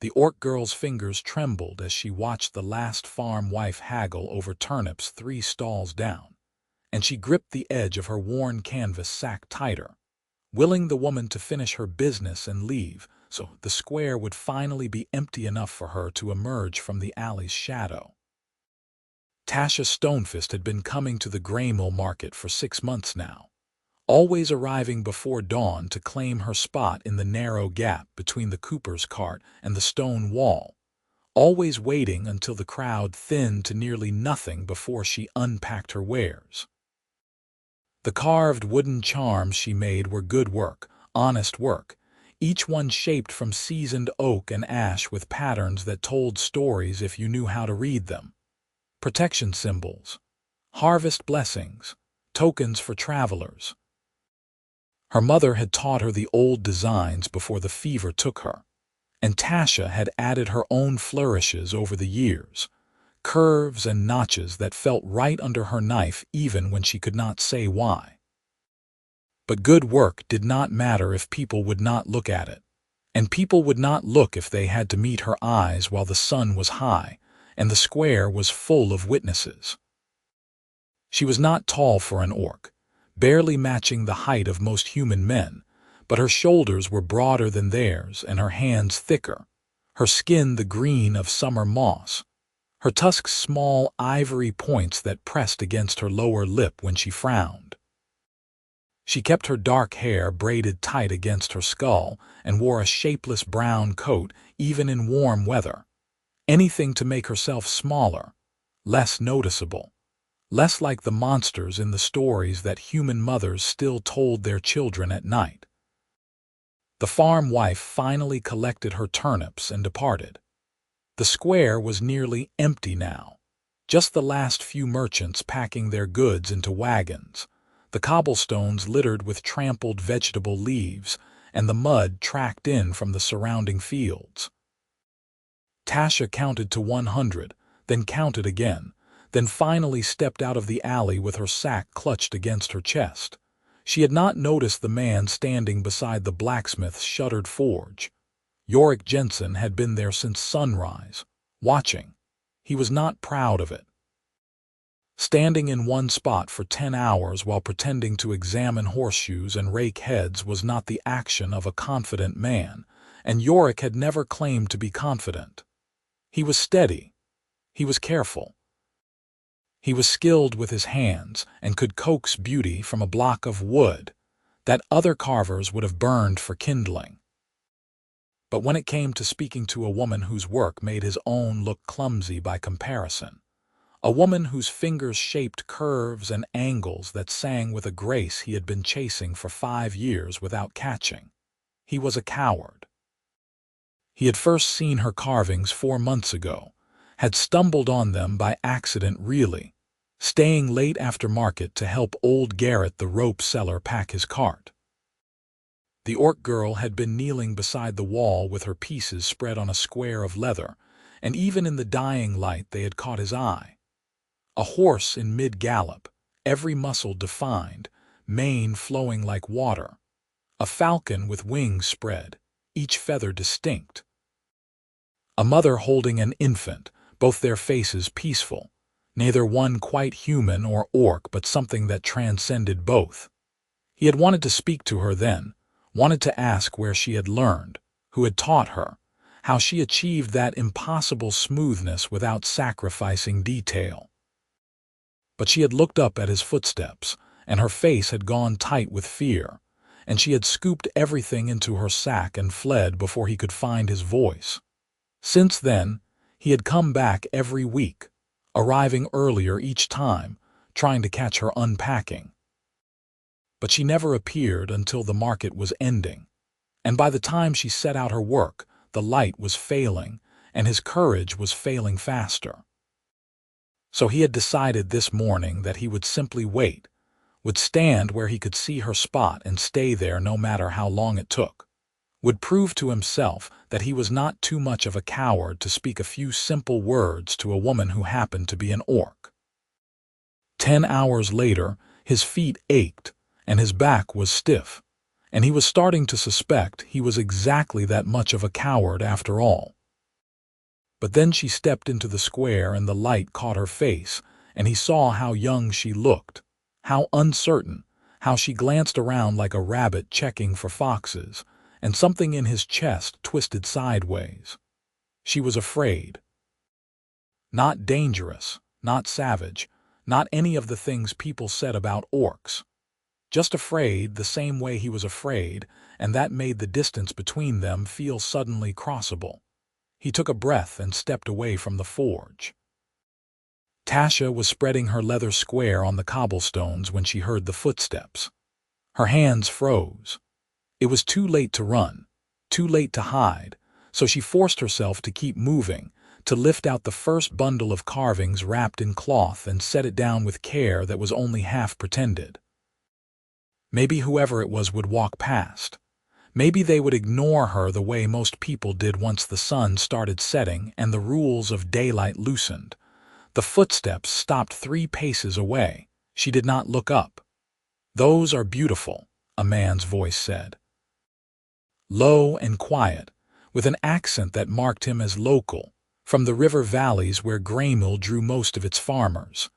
The orc girl's fingers trembled as she watched the last farm wife haggle over turnips 3 stalls down, and she gripped the edge of her worn canvas sack tighter, willing the woman to finish her business and leave, so the square would finally be empty enough for her to emerge from the alley's shadow. Tasha Stonefist had been coming to the Greymill market for 6 months now, always arriving before dawn to claim her spot in the narrow gap between the cooper's cart and the stone wall, always waiting until the crowd thinned to nearly nothing before she unpacked her wares. The carved wooden charms she made were good work, honest work, each one shaped from seasoned oak and ash with patterns that told stories if you knew how to read them. Protection symbols, harvest blessings, tokens for travelers. Her mother had taught her the old designs before the fever took her, and Tasha had added her own flourishes over the years, curves and notches that felt right under her knife even when she could not say why. But good work did not matter if people would not look at it, and people would not look if they had to meet her eyes while the sun was high and the square was full of witnesses. She was not tall for an orc, barely matching the height of most human men, but her shoulders were broader than theirs and her hands thicker, her skin the green of summer moss, her tusks small ivory points that pressed against her lower lip when she frowned. She kept her dark hair braided tight against her skull and wore a shapeless brown coat even in warm weather, anything to make herself smaller, less noticeable, less like the monsters in the stories that human mothers still told their children at night. The farm wife finally collected her turnips and departed. The square was nearly empty now, just the last few merchants packing their goods into wagons, the cobblestones littered with trampled vegetable leaves, and the mud tracked in from the surrounding fields. Tasha counted to 100, then counted again, then finally stepped out of the alley with her sack clutched against her chest. She had not noticed the man standing beside the blacksmith's shuttered forge. Yorick Jensen had been there since sunrise, watching. He was not proud of it. Standing in one spot for 10 hours while pretending to examine horseshoes and rake heads was not the action of a confident man, and Yorick had never claimed to be confident. He was steady. He was careful. He was skilled with his hands and could coax beauty from a block of wood that other carvers would have burned for kindling. But when it came to speaking to a woman whose work made his own look clumsy by comparison, a woman whose fingers shaped curves and angles that sang with a grace he had been chasing for 5 years without catching, he was a coward. He had first seen her carvings 4 months ago, had stumbled on them by accident really, staying late after market to help old Garrett the rope seller pack his cart. The orc girl had been kneeling beside the wall with her pieces spread on a square of leather, and even in the dying light they had caught his eye. A horse in mid-gallop, every muscle defined, mane flowing like water. A falcon with wings spread, each feather distinct. A mother holding an infant, both their faces peaceful, neither one quite human or orc but something that transcended both. He had wanted to speak to her then, wanted to ask where she had learned, who had taught her, how she achieved that impossible smoothness without sacrificing detail. But she had looked up at his footsteps, and her face had gone tight with fear, and she had scooped everything into her sack and fled before he could find his voice. Since then, he had come back every week, arriving earlier each time, trying to catch her unpacking. But she never appeared until the market was ending, and by the time she set out her work, the light was failing, and his courage was failing faster. So he had decided this morning that he would simply wait, would stand where he could see her spot and stay there no matter how long it took, would prove to himself that he was not too much of a coward to speak a few simple words to a woman who happened to be an orc. 10 hours later, his feet ached, and his back was stiff, and he was starting to suspect he was exactly that much of a coward after all. But then she stepped into the square and the light caught her face, and he saw how young she looked, how uncertain, how she glanced around like a rabbit checking for foxes, and something in his chest twisted sideways. She was afraid. Not dangerous, not savage, not any of the things people said about orcs. Just afraid the same way he was afraid, and that made the distance between them feel suddenly crossable. He took a breath and stepped away from the forge. Tasha was spreading her leather square on the cobblestones when she heard the footsteps. Her hands froze. It was too late to run, too late to hide, so she forced herself to keep moving, to lift out the first bundle of carvings wrapped in cloth and set it down with care that was only half pretended. Maybe whoever it was would walk past. Maybe they would ignore her the way most people did once the sun started setting and the rules of daylight loosened. The footsteps stopped 3 paces away. She did not look up. "Those are beautiful," a man's voice said. Low and quiet, with an accent that marked him as local, from the river valleys where Greymill drew most of its farmers.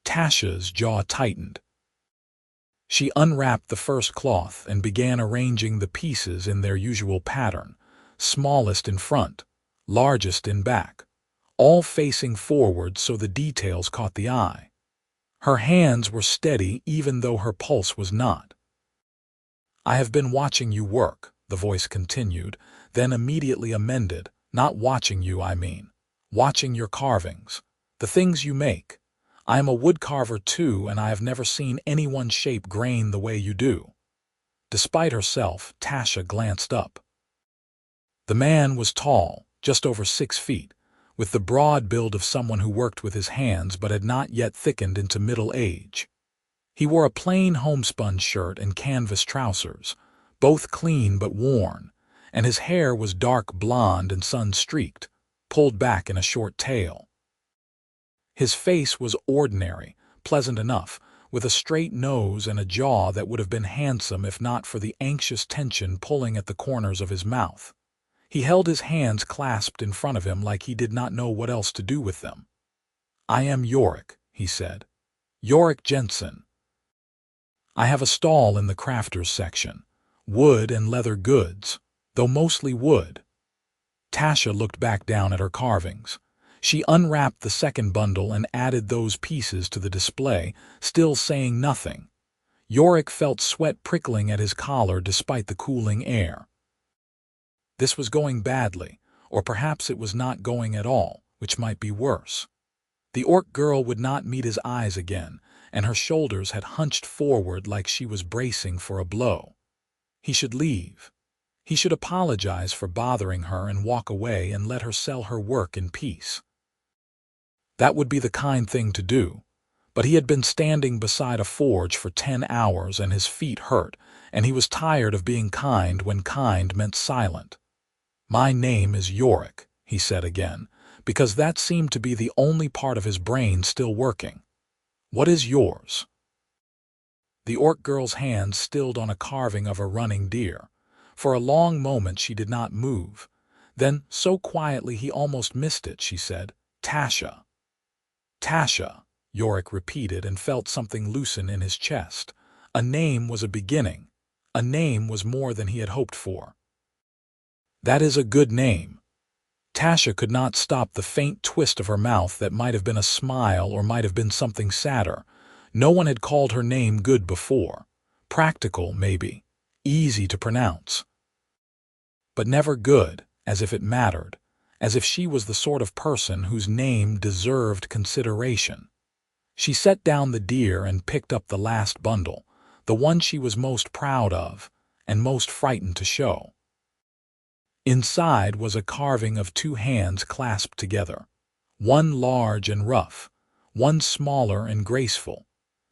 Tasha's jaw tightened. She unwrapped the first cloth and began arranging the pieces in their usual pattern, smallest in front, largest in back, all facing forward so the details caught the eye. Her hands were steady even though her pulse was not. "I have been watching you work," the voice continued, then immediately amended, "not watching you, I mean. Watching your carvings, the things you make. I am a woodcarver too, and I have never seen anyone shape grain the way you do." Despite herself, Tasha glanced up. The man was tall, just over 6 feet, with the broad build of someone who worked with his hands but had not yet thickened into middle age. He wore a plain homespun shirt and canvas trousers, both clean but worn, and his hair was dark blonde and sun-streaked, pulled back in a short tail. His face was ordinary, pleasant enough, with a straight nose and a jaw that would have been handsome if not for the anxious tension pulling at the corners of his mouth. He held his hands clasped in front of him like he did not know what else to do with them. "I am Yorick," he said. "Yorick Jensen. I have a stall in the crafters section, wood and leather goods, though mostly wood." Tasha looked back down at her carvings. She unwrapped the second bundle and added those pieces to the display, still saying nothing. Yorick felt sweat prickling at his collar despite the cooling air. This was going badly, or perhaps it was not going at all, which might be worse. The orc girl would not meet his eyes again, and her shoulders had hunched forward like she was bracing for a blow. He should leave. He should apologize for bothering her and walk away and let her sell her work in peace. That would be the kind thing to do, but he had been standing beside a forge for 10 hours and his feet hurt, and he was tired of being kind when kind meant silent. "My name is Yorick," he said again, because that seemed to be the only part of his brain still working. "What is yours?" The orc girl's hand stilled on a carving of a running deer. For a long moment she did not move. Then, so quietly he almost missed it, she said, "Tasha." "Tasha," Yorick repeated and felt something loosen in his chest. A name was a beginning. A name was more than he had hoped for. "That is a good name." Tasha could not stop the faint twist of her mouth that might have been a smile or might have been something sadder. No one had called her name good before. Practical, maybe. Easy to pronounce. But never good, as if it mattered, as if she was the sort of person whose name deserved consideration. She set down the deer and picked up the last bundle, the one she was most proud of and most frightened to show. Inside was a carving of 2 hands clasped together, one large and rough, one smaller and graceful,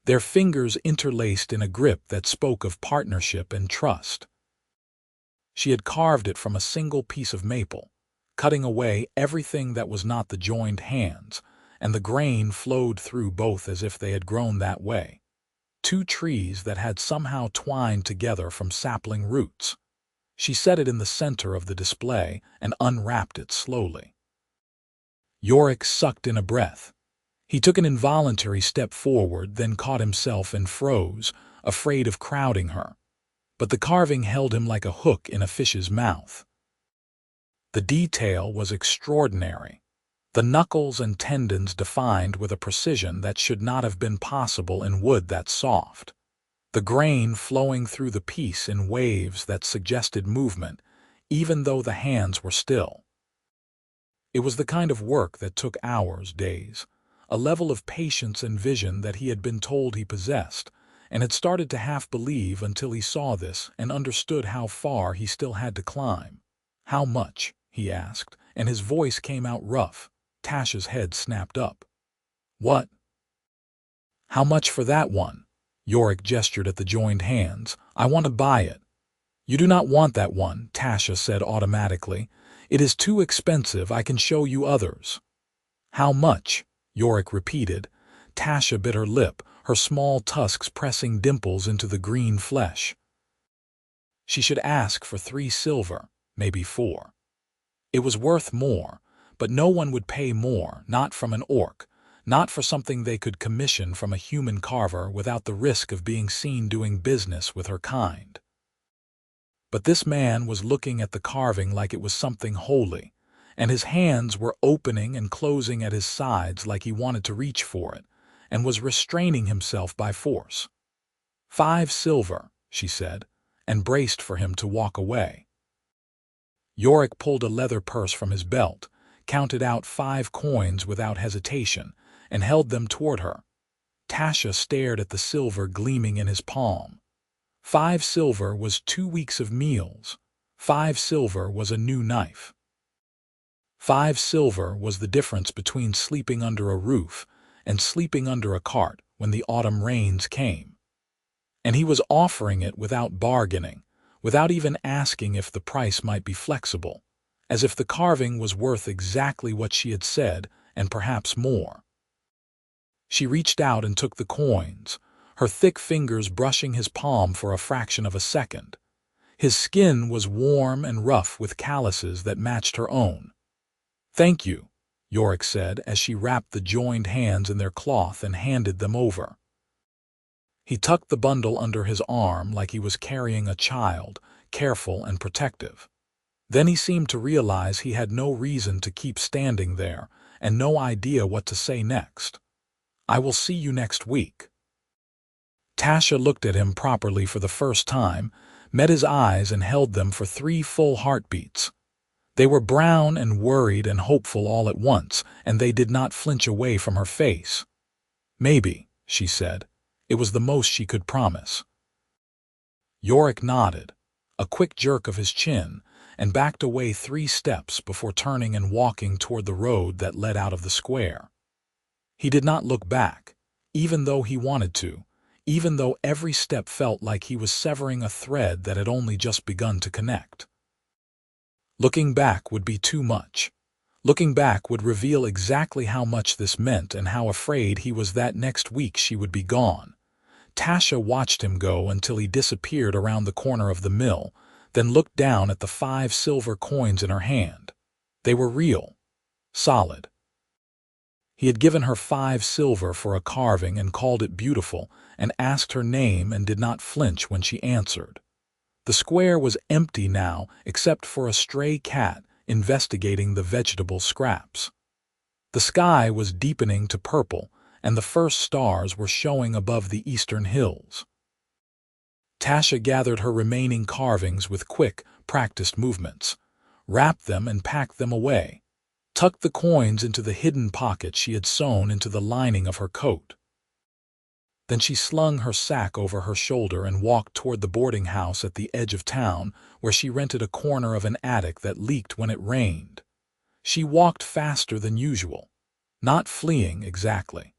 their fingers interlaced in a grip that spoke of partnership and trust. She had carved it from a single piece of maple, cutting away everything that was not the joined hands, and the grain flowed through both as if they had grown that way. 2 trees that had somehow twined together from sapling roots. She set it in the center of the display and unwrapped it slowly. Yorick sucked in a breath. He took an involuntary step forward, then caught himself and froze, afraid of crowding her. But the carving held him like a hook in a fish's mouth. The detail was extraordinary. The knuckles and tendons defined with a precision that should not have been possible in wood that soft. The grain flowing through the piece in waves that suggested movement, even though the hands were still. It was the kind of work that took hours, days, a level of patience and vision that he had been told he possessed, and had started to half believe until he saw this and understood how far he still had to climb. "How much?" he asked, and his voice came out rough. Tasha's head snapped up. "What?" "How much for that one?" Yorick gestured at the joined hands. "I want to buy it." "You do not want that one," Tasha said automatically. "It is too expensive. I can show you others." "How much?" Yorick repeated. Tasha bit her lip, her small tusks pressing dimples into the green flesh. She should ask for 3 silver, maybe 4. It was worth more, but no one would pay more, not from an orc, not for something they could commission from a human carver without the risk of being seen doing business with her kind. But this man was looking at the carving like it was something holy, and his hands were opening and closing at his sides like he wanted to reach for it, and was restraining himself by force. 5 silver, she said, and braced for him to walk away. Yorick pulled a leather purse from his belt, counted out 5 coins without hesitation, and held them toward her. Tasha stared at the silver gleaming in his palm. 5 silver was 2 weeks of meals. 5 silver was a new knife. 5 silver was the difference between sleeping under a roof and sleeping under a cart when the autumn rains came. And he was offering it without bargaining, without even asking if the price might be flexible, as if the carving was worth exactly what she had said and perhaps more. She reached out and took the coins, her thick fingers brushing his palm for a fraction of a second. His skin was warm and rough with calluses that matched her own. "Thank you," Yorick said as she wrapped the joined hands in their cloth and handed them over. He tucked the bundle under his arm like he was carrying a child, careful and protective. Then he seemed to realize he had no reason to keep standing there and no idea what to say next. "I will see you next week." Tasha looked at him properly for the first time, met his eyes and held them for 3 full heartbeats. They were brown and worried and hopeful all at once, and they did not flinch away from her face. "Maybe," she said. It was the most she could promise. Yorick nodded, a quick jerk of his chin, and backed away 3 steps before turning and walking toward the road that led out of the square. He did not look back, even though he wanted to, even though every step felt like he was severing a thread that had only just begun to connect. Looking back would be too much. Looking back would reveal exactly how much this meant and how afraid he was that next week she would be gone. Tasha watched him go until he disappeared around the corner of the mill, then looked down at the 5 silver coins in her hand. They were real, solid. He had given her 5 silver for a carving and called it beautiful, and asked her name and did not flinch when she answered. The square was empty now except for a stray cat investigating the vegetable scraps. The sky was deepening to purple, and the first stars were showing above the eastern hills. Tasha gathered her remaining carvings with quick, practiced movements, wrapped them and packed them away, tucked the coins into the hidden pocket she had sewn into the lining of her coat. Then she slung her sack over her shoulder and walked toward the boarding house at the edge of town, where she rented a corner of an attic that leaked when it rained. She walked faster than usual, not fleeing exactly.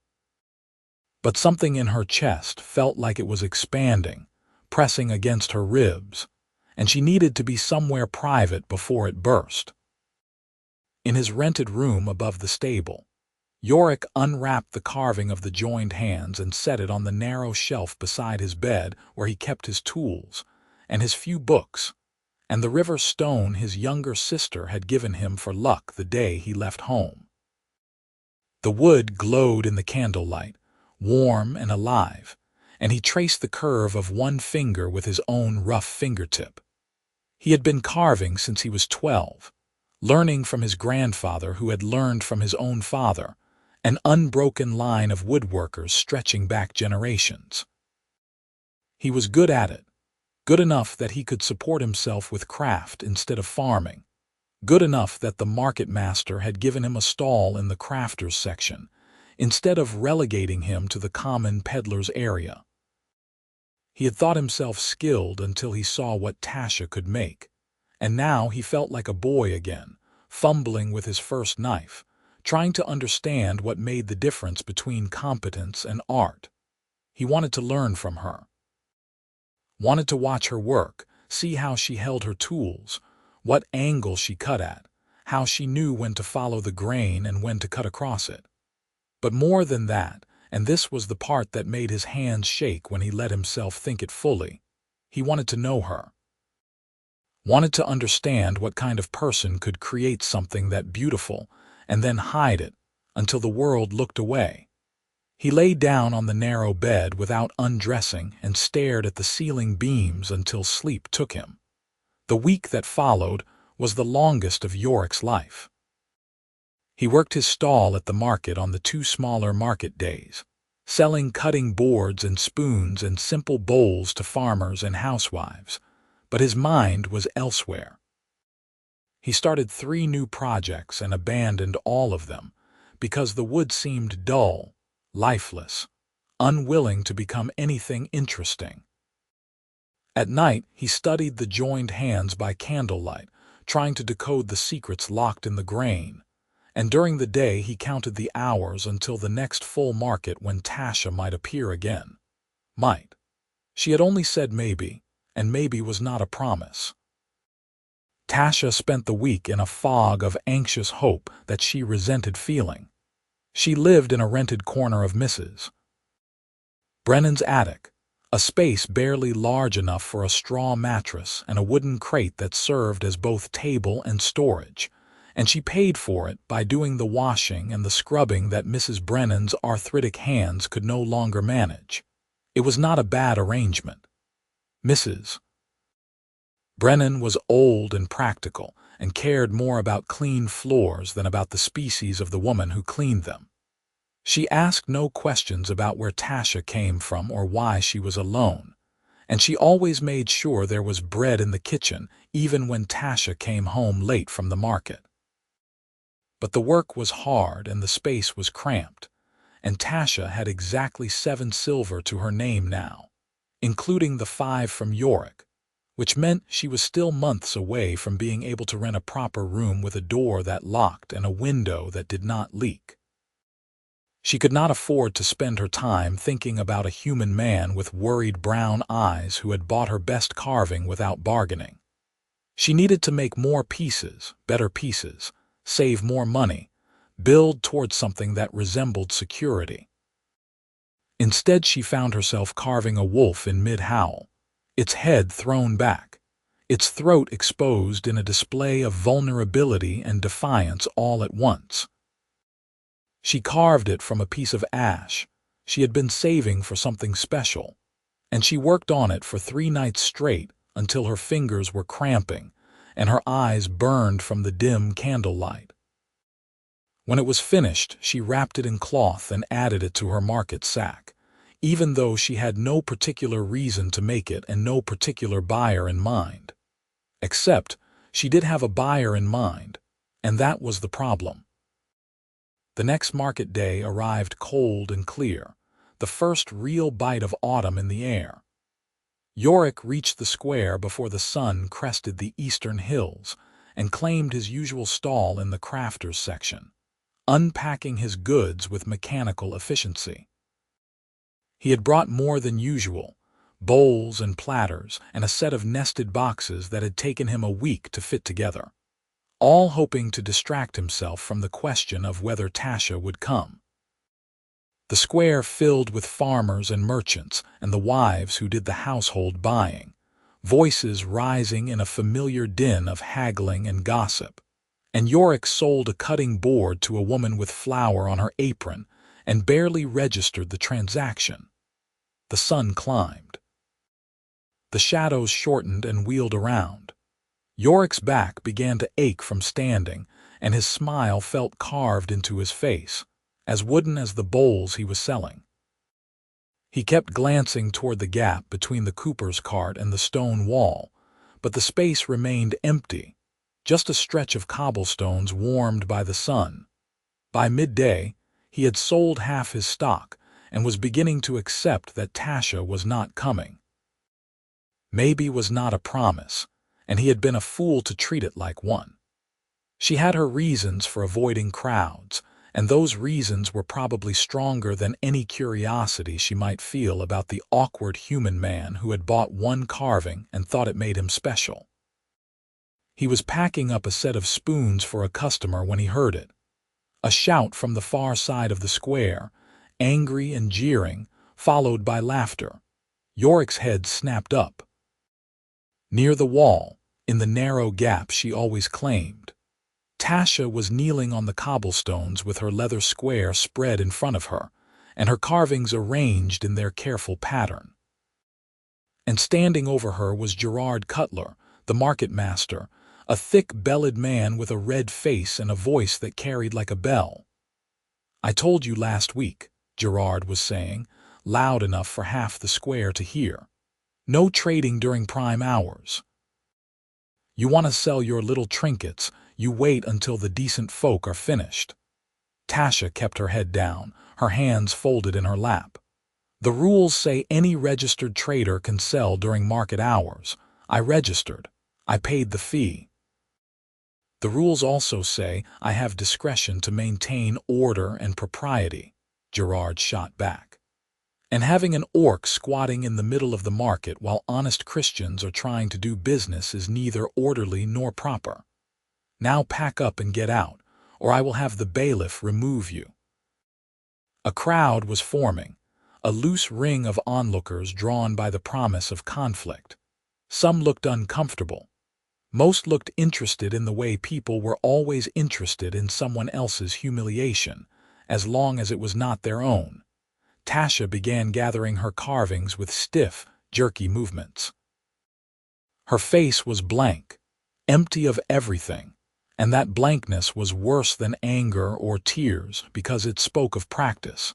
But something in her chest felt like it was expanding, pressing against her ribs, and she needed to be somewhere private before it burst. In his rented room above the stable, Yorick unwrapped the carving of the joined hands and set it on the narrow shelf beside his bed where he kept his tools and his few books, and the river stone his younger sister had given him for luck the day he left home. The wood glowed in the candlelight, warm and alive, and he traced the curve of one finger with his own rough fingertip. He had been carving since he was 12, learning from his grandfather who had learned from his own father, an unbroken line of woodworkers stretching back generations. He was good at it, good enough that he could support himself with craft instead of farming, good enough that the market master had given him a stall in the crafters section, instead of relegating him to the common peddler's area. He had thought himself skilled until he saw what Tasha could make, and now he felt like a boy again, fumbling with his first knife, trying to understand what made the difference between competence and art. He wanted to learn from her. Wanted to watch her work, see how she held her tools, what angle she cut at, how she knew when to follow the grain and when to cut across it. But more than that, and this was the part that made his hands shake when he let himself think it fully, he wanted to know her. Wanted to understand what kind of person could create something that beautiful and then hide it until the world looked away. He lay down on the narrow bed without undressing and stared at the ceiling beams until sleep took him. The week that followed was the longest of Yorick's life. He worked his stall at the market on the 2 smaller market days, selling cutting boards and spoons and simple bowls to farmers and housewives, but his mind was elsewhere. He started 3 new projects and abandoned all of them because the wood seemed dull, lifeless, unwilling to become anything interesting. At night, he studied the joined hands by candlelight, trying to decode the secrets locked in the grain, and during the day he counted the hours until the next full market when Tasha might appear again. Might. She had only said maybe, and maybe was not a promise. Tasha spent the week in a fog of anxious hope that she resented feeling. She lived in a rented corner of Mrs. Brennan's attic, a space barely large enough for a straw mattress and a wooden crate that served as both table and storage, and she paid for it by doing the washing and the scrubbing that Mrs. Brennan's arthritic hands could no longer manage. It was not a bad arrangement. Mrs. Brennan was old and practical and cared more about clean floors than about the species of the woman who cleaned them. She asked no questions about where Tasha came from or why she was alone, and she always made sure there was bread in the kitchen even when Tasha came home late from the market. But the work was hard and the space was cramped, and Tasha had exactly 7 silver to her name now, including the 5 from Yorick, which meant she was still months away from being able to rent a proper room with a door that locked and a window that did not leak. She could not afford to spend her time thinking about a human man with worried brown eyes who had bought her best carving without bargaining. She needed to make more pieces, better pieces, save more money, build towards something that resembled security. Instead, she found herself carving a wolf in mid-howl, its head thrown back, its throat exposed in a display of vulnerability and defiance all at once. She carved it from a piece of ash she had been saving for something special, and she worked on it for 3 nights straight until her fingers were cramping and her eyes burned from the dim candlelight. When it was finished, she wrapped it in cloth and added it to her market sack, even though she had no particular reason to make it and no particular buyer in mind. Except, she did have a buyer in mind, and that was the problem. The next market day arrived cold and clear, the first real bite of autumn in the air. Yorick reached the square before the sun crested the eastern hills and claimed his usual stall in the crafters section, unpacking his goods with mechanical efficiency. He had brought more than usual, bowls and platters and a set of nested boxes that had taken him a week to fit together, all hoping to distract himself from the question of whether Tasha would come. The square filled with farmers and merchants and the wives who did the household buying, voices rising in a familiar din of haggling and gossip, And Yorick sold a cutting board to a woman with flour on her apron and barely registered the transaction. The sun climbed. The shadows shortened and wheeled around. Yorick's back began to ache from standing, and his smile felt carved into his face, as wooden as the bowls he was selling. He kept glancing toward the gap between the cooper's cart and the stone wall, but the space remained empty, just a stretch of cobblestones warmed by the sun. By midday, he had sold half his stock and was beginning to accept that Tasha was not coming. Maybe was not a promise, and he had been a fool to treat it like one. She had her reasons for avoiding crowds, and those reasons were probably stronger than any curiosity she might feel about the awkward human man who had bought one carving and thought it made him special. He was packing up a set of spoons for a customer when he heard it. A shout from the far side of the square, angry and jeering, followed by laughter. Yorick's head snapped up. Near the wall, in the narrow gap she always claimed, Tasha was kneeling on the cobblestones with her leather square spread in front of her, and her carvings arranged in their careful pattern. And standing over her was Gerard Cutler, the market master, a thick-bellied man with a red face and a voice that carried like a bell. "I told you last week," Gerard was saying, loud enough for half the square to hear. "No trading during prime hours. You want to sell your little trinkets, you wait until the decent folk are finished." Tasha kept her head down, her hands folded in her lap. "The rules say any registered trader can sell during market hours. I registered. I paid the fee. The rules also say I have discretion to maintain order and propriety," Gerard shot back. "And having an orc squatting in the middle of the market while honest Christians are trying to do business is neither orderly nor proper. Now pack up and get out, or I will have the bailiff remove you." A crowd was forming, a loose ring of onlookers drawn by the promise of conflict. Some looked uncomfortable. Most looked interested in the way people were always interested in someone else's humiliation, as long as it was not their own. Tasha began gathering her carvings with stiff, jerky movements. Her face was blank, empty of everything, and that blankness was worse than anger or tears because it spoke of practice,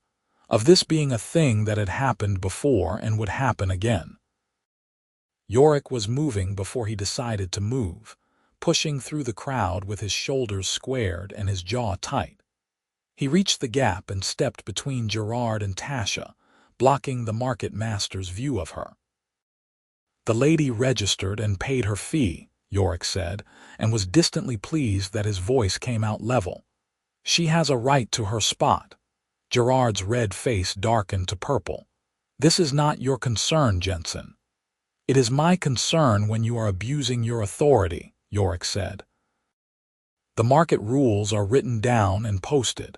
of this being a thing that had happened before and would happen again. Yorick was moving before he decided to move, pushing through the crowd with his shoulders squared and his jaw tight. He reached the gap and stepped between Gerard and Tasha, blocking the market master's view of her. "The lady registered and paid her fee," Yorick said, and was distantly pleased that his voice came out level. "She has a right to her spot." Gerard's red face darkened to purple. "This is not your concern, Jensen." "It is my concern when you are abusing your authority," Yorick said. "The market rules are written down and posted.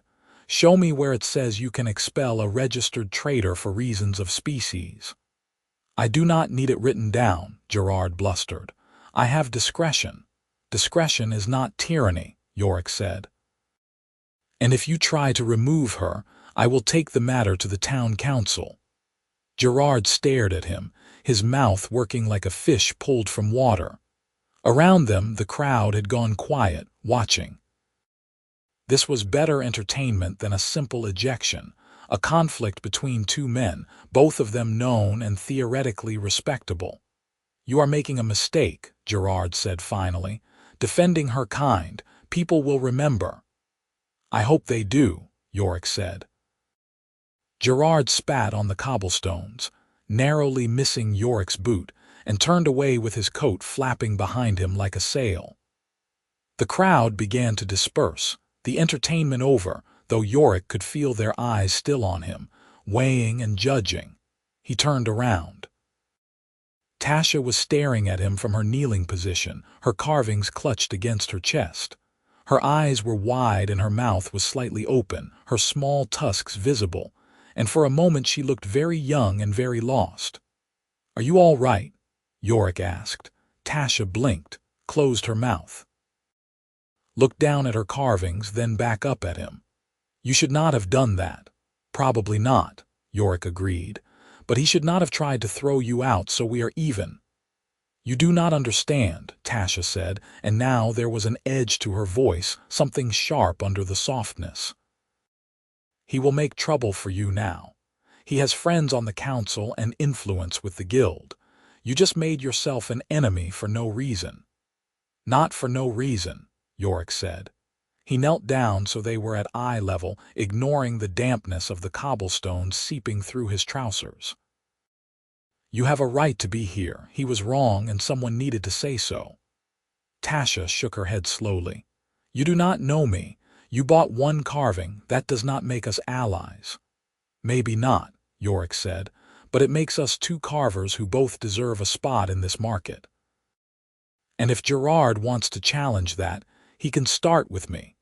Show me where it says you can expel a registered trader for reasons of species." "I do not need it written down," Gerard blustered. "I have discretion." "Discretion is not tyranny," Yorick said. "And if you try to remove her, I will take the matter to the town council." Gerard stared at him, his mouth working like a fish pulled from water. Around them, the crowd had gone quiet, watching. This was better entertainment than a simple ejection, a conflict between two men, both of them known and theoretically respectable. "You are making a mistake," Gerard said finally. "Defending her kind, people will remember." "I hope they do," Yorick said. Gerard spat on the cobblestones, narrowly missing Yorick's boot, and turned away with his coat flapping behind him like a sail. The crowd began to disperse, the entertainment over, though Yorick could feel their eyes still on him, weighing and judging. He turned around. Tasha was staring at him from her kneeling position, her carvings clutched against her chest. Her eyes were wide and her mouth was slightly open, her small tusks visible, and for a moment she looked very young and very lost. "Are you all right?" Yorick asked. Tasha blinked, closed her mouth. looked down at her carvings, then back up at him. You should not have done that. Probably not, Yorick agreed, but he should not have tried to throw you out so we are even. You do not understand, Tasha said, and now there was an edge to her voice, something sharp under the softness. He will make trouble for you now. He has friends on the council and influence with the guild. You just made yourself an enemy for no reason. Not for no reason, Yorick said. He knelt down so they were at eye level, ignoring the dampness of the cobblestones seeping through his trousers. You have a right to be here. He was wrong and someone needed to say so. Tasha shook her head slowly. You do not know me. You bought one carving. That does not make us allies. Maybe not, Yorick said, but it makes us two carvers who both deserve a spot in this market. And if Gerard wants to challenge that, he can start with me.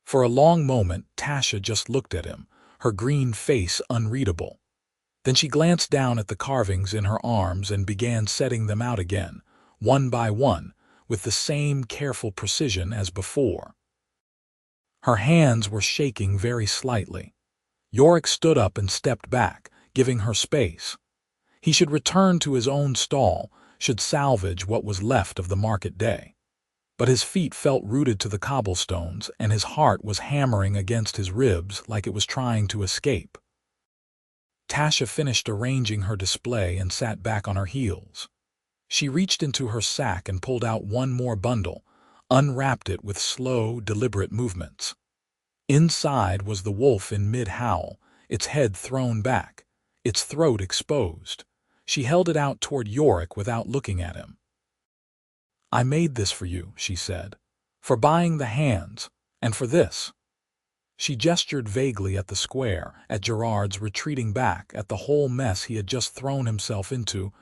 For a long moment, Tasha just looked at him, her green face unreadable. Then she glanced down at the carvings in her arms and began setting them out again, one by one, with the same careful precision as before. Her hands were shaking very slightly. Yorick stood up and stepped back, giving her space. He should return to his own stall, should salvage what was left of the market day. But his feet felt rooted to the cobblestones, and his heart was hammering against his ribs like it was trying to escape. Tasha finished arranging her display and sat back on her heels. She reached into her sack and pulled out one more bundle, unwrapped it with slow, deliberate movements. Inside was the wolf in mid-howl, its head thrown back, its throat exposed. She held it out toward Yorick without looking at him. I made this for you, she said, for buying the hands, and for this. She gestured vaguely at the square, at Gerard's retreating back, at the whole mess he had just thrown himself into.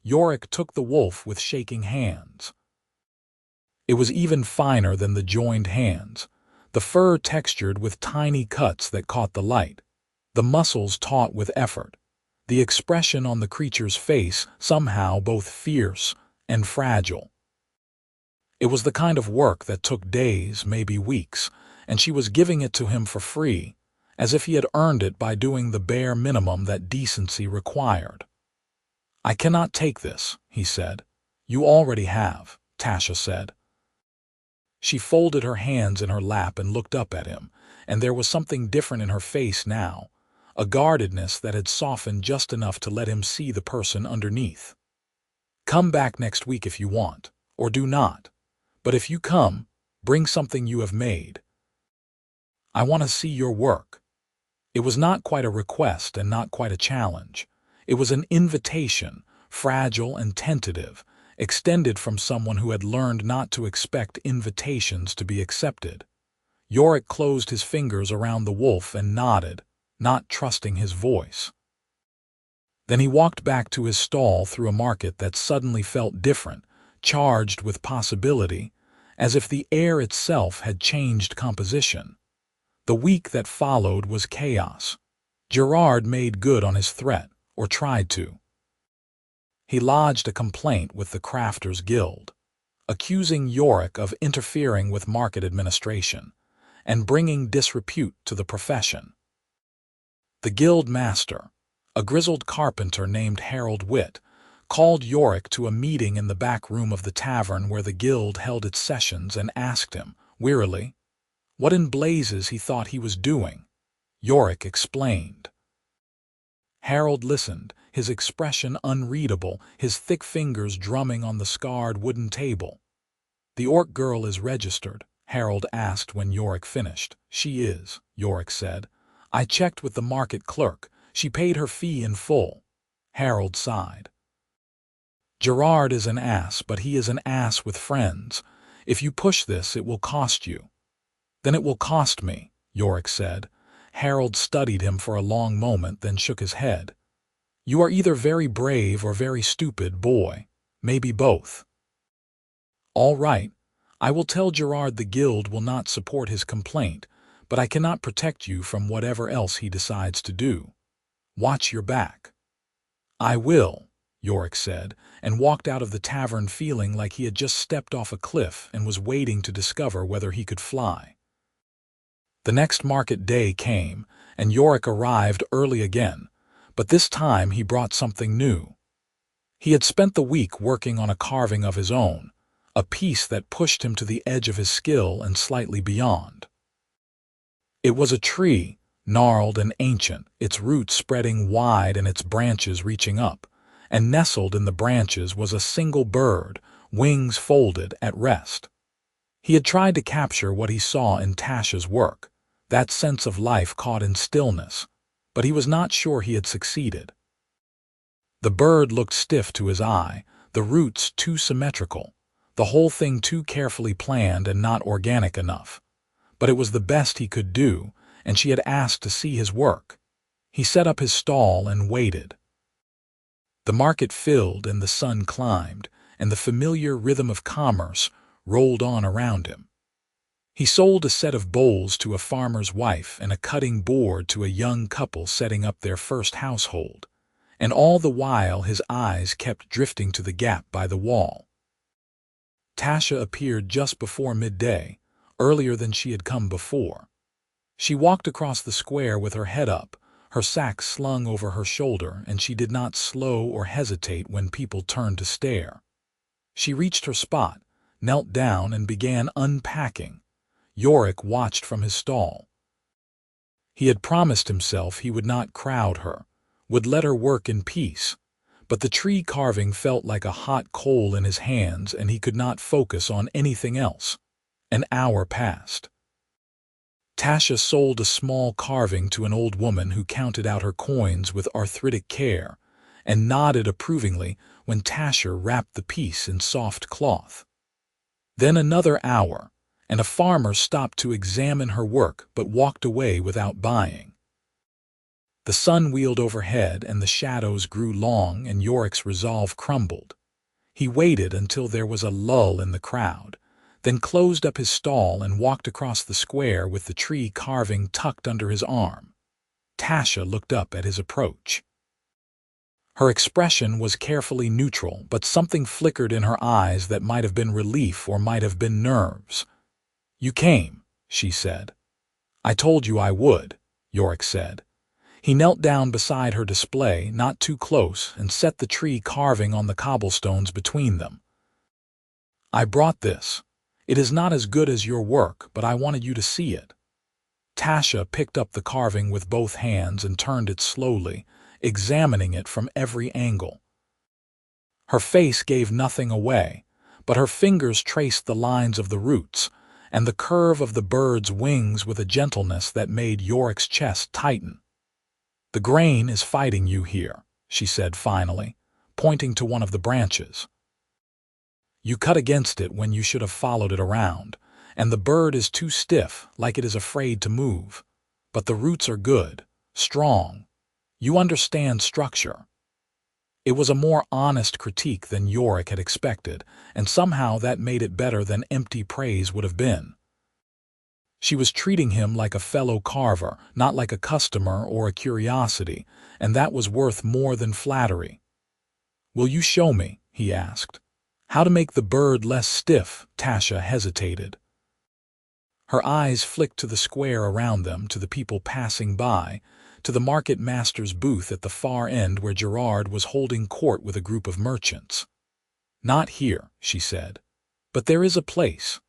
Yorick took the wolf with shaking hands. It was even finer than the joined hands, the fur textured with tiny cuts that caught the light, the muscles taut with effort, the expression on the creature's face somehow both fierce and fragile. It was the kind of work that took days, maybe weeks, and she was giving it to him for free, as if he had earned it by doing the bare minimum that decency required. I cannot take this, he said. You already have, Tasha said. She folded her hands in her lap and looked up at him, and there was something different in her face now, a guardedness that had softened just enough to let him see the person underneath. Come back next week if you want, or do not. But if you come, bring something you have made. I want to see your work. It was not quite a request and not quite a challenge. It was an invitation, fragile and tentative, extended from someone who had learned not to expect invitations to be accepted. Yorick closed his fingers around the wolf and nodded, not trusting his voice. Then he walked back to his stall through a market that suddenly felt different, charged with possibility, as if the air itself had changed composition. The week that followed was chaos. Gerard made good on his threat, or tried to. He lodged a complaint with the Crafters Guild, accusing Yorick of interfering with market administration and bringing disrepute to the profession. The guild master, a grizzled carpenter named Harold Witt, called Yorick to a meeting in the back room of the tavern where the guild held its sessions and asked him, wearily, what in blazes he thought he was doing. Yorick explained. Harold listened, his expression unreadable, his thick fingers drumming on the scarred wooden table. The orc girl is registered, Harold asked when Yorick finished. She is, Yorick said. I checked with the market clerk. She paid her fee in full. Harold sighed. Gerard is an ass, but he is an ass with friends. If you push this, it will cost you. Then it will cost me, Yorick said. Harold studied him for a long moment, then shook his head. You are either very brave or very stupid, boy. Maybe both. All right. I will tell Gerard the guild will not support his complaint, but I cannot protect you from whatever else he decides to do. Watch your back. I will, Yorick said, and walked out of the tavern feeling like he had just stepped off a cliff and was waiting to discover whether he could fly. The next market day came, and Yorick arrived early again, but this time he brought something new. He had spent the week working on a carving of his own, a piece that pushed him to the edge of his skill and slightly beyond. It was a tree, gnarled and ancient, its roots spreading wide and its branches reaching up, and nestled in the branches was a single bird, wings folded, at rest. He had tried to capture what he saw in Tasha's work, that sense of life caught in stillness, but he was not sure he had succeeded. The bird looked stiff to his eye, the roots too symmetrical, the whole thing too carefully planned and not organic enough. But it was the best he could do, and she had asked to see his work. He set up his stall and waited. The market filled and the sun climbed, and the familiar rhythm of commerce rolled on around him. He sold a set of bowls to a farmer's wife and a cutting board to a young couple setting up their first household, and all the while his eyes kept drifting to the gap by the wall. Tasha appeared just before midday, earlier than she had come before. She walked across the square with her head up, her sack slung over her shoulder, and she did not slow or hesitate when people turned to stare. She reached her spot, knelt down, and began unpacking. Yorick watched from his stall. He had promised himself he would not crowd her, would let her work in peace, but the tree carving felt like a hot coal in his hands and he could not focus on anything else. An hour passed. Tasha sold a small carving to an old woman who counted out her coins with arthritic care and nodded approvingly when Tasha wrapped the piece in soft cloth. Then another hour, and a farmer stopped to examine her work but walked away without buying. The sun wheeled overhead and the shadows grew long and Yorick's resolve crumbled. He waited until there was a lull in the crowd, then closed up his stall and walked across the square with the tree carving tucked under his arm. Tasha looked up at his approach. Her expression was carefully neutral, but something flickered in her eyes that might have been relief or might have been nerves. "You came," she said. "I told you I would," Yorick said. He knelt down beside her display, not too close, and set the tree carving on the cobblestones between them. "I brought this. It is not as good as your work, but I wanted you to see it." Tasha picked up the carving with both hands and turned it slowly, examining it from every angle. Her face gave nothing away, but her fingers traced the lines of the roots and the curve of the bird's wings with a gentleness that made Yorick's chest tighten. "The grain is fighting you here," she said finally, pointing to one of the branches. "You cut against it when you should have followed it around, and the bird is too stiff, like it is afraid to move. But the roots are good, strong. You understand structure." It was a more honest critique than Yorick had expected, and somehow that made it better than empty praise would have been. She was treating him like a fellow carver, not like a customer or a curiosity, and that was worth more than flattery. "Will you show me," he asked, "how to make the bird less stiff?" Tasha hesitated. Her eyes flicked to the square around them, to the people passing by, to the market master's booth at the far end where Gerard was holding court with a group of merchants. "Not here," she said, "but there is a place.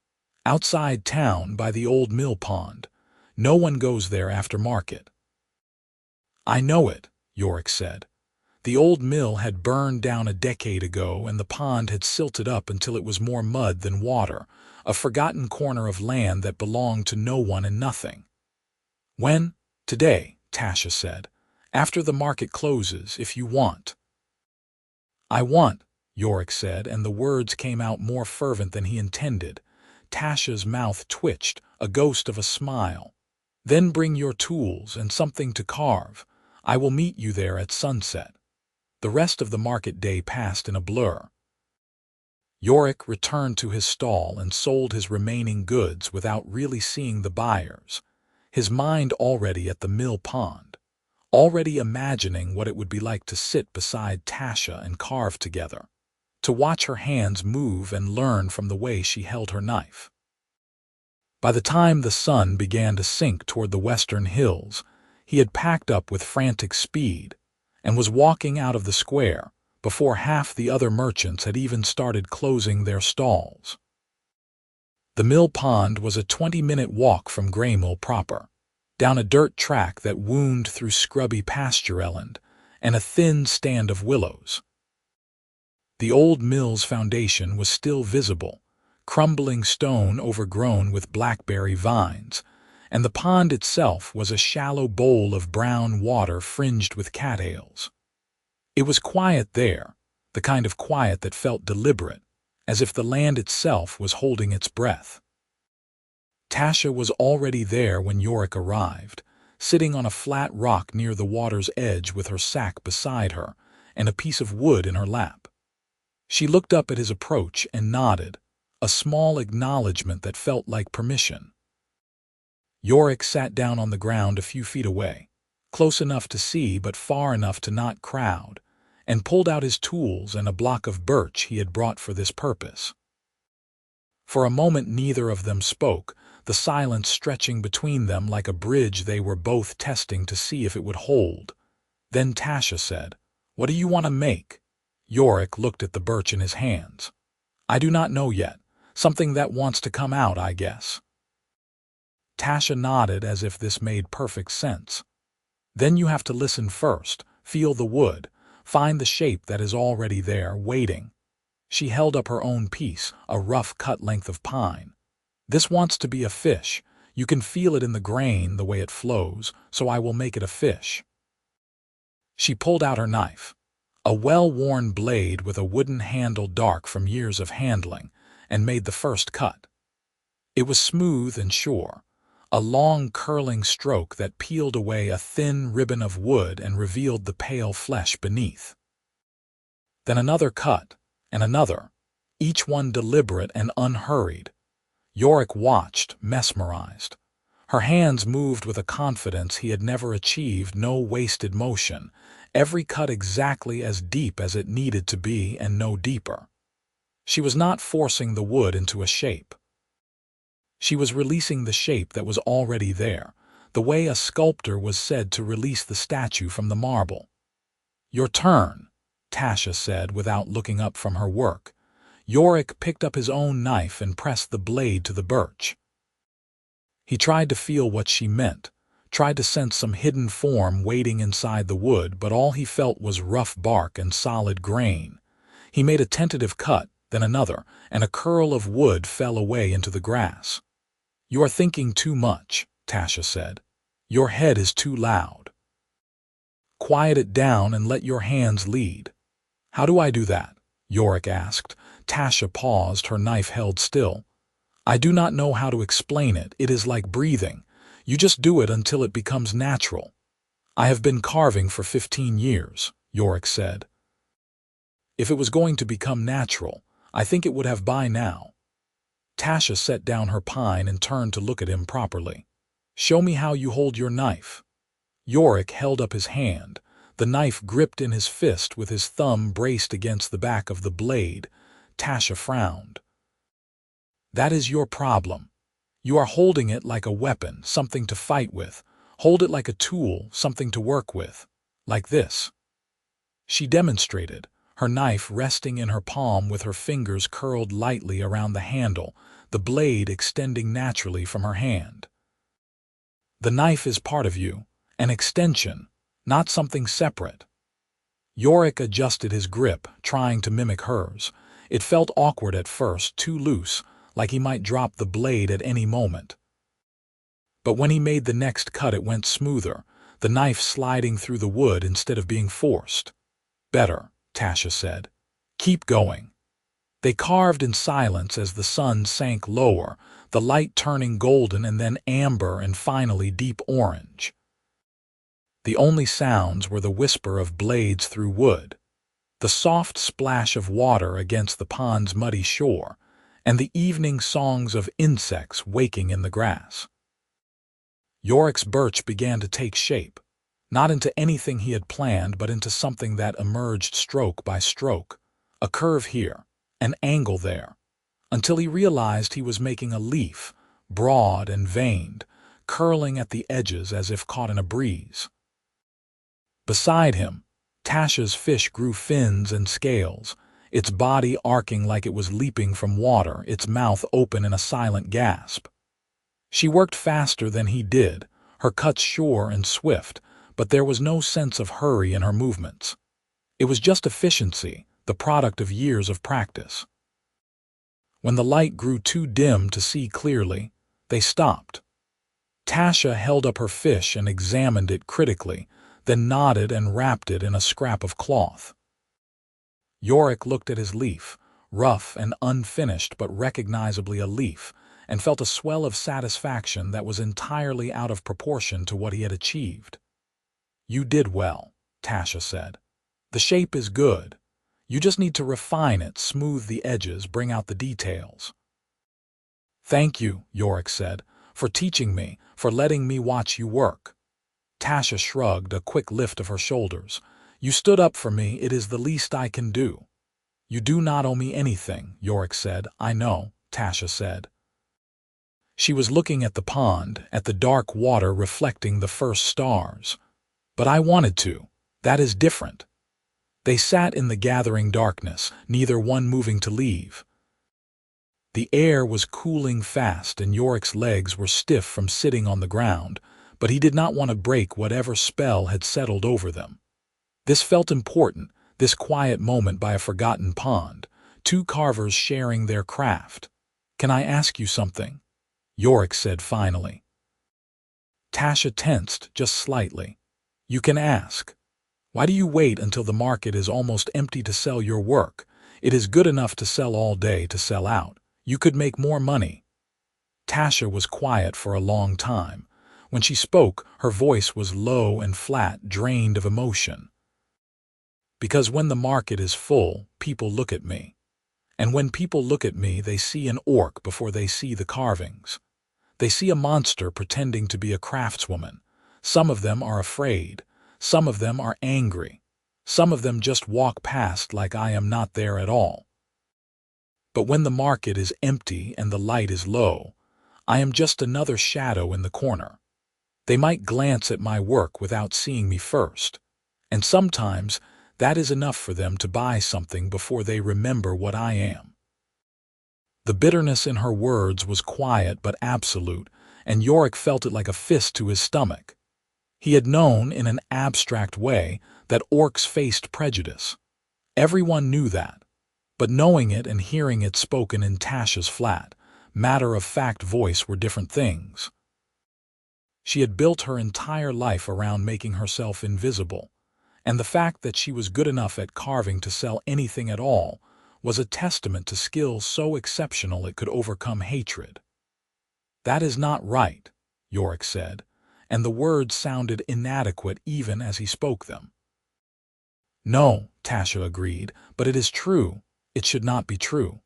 Outside town by the old mill pond. No one goes there after market." "I know it," Yorick said. The old mill had burned down a decade ago and the pond had silted up until it was more mud than water, a forgotten corner of land that belonged to no one and nothing. "When?" "Today," Tasha said. "After the market closes, if you want." "I want," Yorick said, and the words came out more fervent than he intended. Tasha's mouth twitched, a ghost of a smile. "Then bring your tools and something to carve. I will meet you there at sunset." The rest of the market day passed in a blur. Yorick returned to his stall and sold his remaining goods without really seeing the buyers, his mind already at the mill pond. already imagining what it would be like to sit beside Tasha and carve together, to watch her hands move and learn from the way she held her knife. By the time the sun began to sink toward the western hills, he had packed up with frantic speed and was walking out of the square before half the other merchants had even started closing their stalls. The mill pond was a 20-minute walk from Greymill proper, down a dirt track that wound through scrubby pastureland and a thin stand of willows. The old mill's foundation was still visible, crumbling stone overgrown with blackberry vines, and the pond itself was a shallow bowl of brown water fringed with cattails. It was quiet there, the kind of quiet that felt deliberate, as if the land itself was holding its breath. Tasha was already there when Yorick arrived, sitting on a flat rock near the water's edge with her sack beside her and a piece of wood in her lap. She looked up at his approach and nodded, a small acknowledgement that felt like permission. Yorick sat down on the ground a few feet away, close enough to see but far enough to not crowd, and pulled out his tools and a block of birch he had brought for this purpose. For a moment neither of them spoke, the silence stretching between them like a bridge they were both testing to see if it would hold. Then Tasha said, "What do you want to make?" Yorick looked at the birch in his hands. "I do not know yet. Something that wants to come out, I guess." Tasha nodded as if this made perfect sense. "Then you have to listen first, feel the wood, find the shape that is already there, waiting." She held up her own piece, a rough cut length of pine. "This wants to be a fish. You can feel it in the grain, the way it flows, so I will make it a fish." She pulled out her knife, a well-worn blade with a wooden handle dark from years of handling, and made the first cut. It was smooth and sure, a long curling stroke that peeled away a thin ribbon of wood and revealed the pale flesh beneath. Then another cut, and another, each one deliberate and unhurried. Yorick watched, mesmerized. Her hands moved with a confidence he had never achieved, no wasted motion, every cut exactly as deep as it needed to be and no deeper. She was not forcing the wood into a shape. She was releasing the shape that was already there, the way a sculptor was said to release the statue from the marble. "Your turn," Tasha said without looking up from her work. Yorick picked up his own knife and pressed the blade to the birch. He tried to feel what she meant, tried to sense some hidden form waiting inside the wood, but all he felt was rough bark and solid grain. He made a tentative cut, then another, and a curl of wood fell away into the grass. "You are thinking too much," Tasha said. "Your head is too loud. Quiet it down and let your hands lead." "How do I do that?" Yorick asked. Tasha paused, her knife held still. "I do not know how to explain it. It is like breathing. You just do it until it becomes natural." "I have been carving for 15 years, Yorick said. "If it was going to become natural, I think it would have by now." Tasha set down her pine and turned to look at him properly. "Show me how you hold your knife." Yorick held up his hand, the knife gripped in his fist with his thumb braced against the back of the blade. Tasha frowned. "That is your problem. You are holding it like a weapon, something to fight with. Hold it like a tool, something to work with. Like this." She demonstrated, her knife resting in her palm with her fingers curled lightly around the handle, the blade extending naturally from her hand. "The knife is part of you, an extension, not something separate." Yorick adjusted his grip, trying to mimic hers. It felt awkward at first, too loose, like he might drop the blade at any moment. But when he made the next cut it went smoother, the knife sliding through the wood instead of being forced. "Better," Tasha said. "Keep going." They carved in silence as the sun sank lower, the light turning golden and then amber and finally deep orange. The only sounds were the whisper of blades through wood, the soft splash of water against the pond's muddy shore, and the evening songs of insects waking in the grass. Yorick's birch began to take shape. not into anything he had planned, but into something that emerged stroke by stroke, a curve here, an angle there, until he realized he was making a leaf, broad and veined, curling at the edges as if caught in a breeze. Beside him, Tasha's fish grew fins and scales, its body arcing like it was leaping from water, its mouth open in a silent gasp. She worked faster than he did, her cuts sure and swift, but there was no sense of hurry in her movements. It was just efficiency, the product of years of practice. When the light grew too dim to see clearly, they stopped. Tasha held up her fish and examined it critically, then nodded and wrapped it in a scrap of cloth. Yorick looked at his leaf, rough and unfinished but recognizably a leaf, and felt a swell of satisfaction that was entirely out of proportion to what he had achieved. "You did well," Tasha said. "The shape is good. You just need to refine it, smooth the edges, bring out the details." "Thank you," Yorick said, "for teaching me, for letting me watch you work." Tasha shrugged, a quick lift of her shoulders. "You stood up for me, it is the least I can do." "You do not owe me anything," Yorick said. "I know," Tasha said. She was looking at the pond, at the dark water reflecting the first stars. "But I wanted to. That is different." They sat in the gathering darkness, neither one moving to leave. The air was cooling fast and Yorick's legs were stiff from sitting on the ground, but he did not want to break whatever spell had settled over them. This felt important, this quiet moment by a forgotten pond, two carvers sharing their craft. "Can I ask you something?" Yorick said finally. Tasha tensed just slightly. "You can ask. Why do you wait until the market is almost empty to sell your work? It is good enough to sell all day to sell out. You could make more money." Tasha was quiet for a long time. When she spoke, her voice was low and flat, drained of emotion. "Because when the market is full, people look at me. And when people look at me, they see an orc before they see the carvings. They see a monster pretending to be a craftswoman. Some of them are afraid. Some of them are angry. Some of them just walk past like I am not there at all. But when the market is empty and the light is low, I am just another shadow in the corner. They might glance at my work without seeing me first. And sometimes that is enough for them to buy something before they remember what I am." The bitterness in her words was quiet but absolute, and Yorick felt it like a fist to his stomach. He had known, in an abstract way, that orcs faced prejudice. Everyone knew that. But knowing it and hearing it spoken in Tasha's flat, matter-of-fact voice were different things. She had built her entire life around making herself invisible, and the fact that she was good enough at carving to sell anything at all was a testament to skill so exceptional it could overcome hatred. "That is not right," Yorick said, and the words sounded inadequate even as he spoke them. "No," Tasha agreed, "but it is true. It should not be true."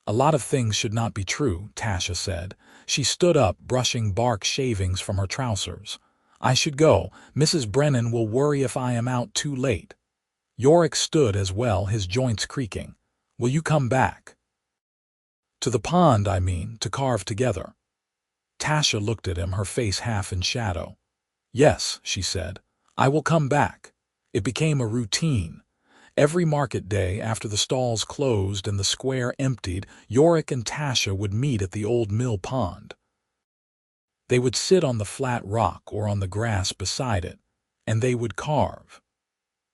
"A lot of things should not be true," Tasha said. She stood up, brushing bark shavings from her trousers. "I should go. Mrs. Brennan will worry if I am out too late." Yorick stood as well, his joints creaking. "Will you come back?" "To the pond, I mean, to carve together." Tasha looked at him, her face half in shadow. "Yes," she said, "I will come back." It became a routine. Every market day, after the stalls closed and the square emptied, Yorick and Tasha would meet at the old mill pond. They would sit on the flat rock or on the grass beside it, and they would carve.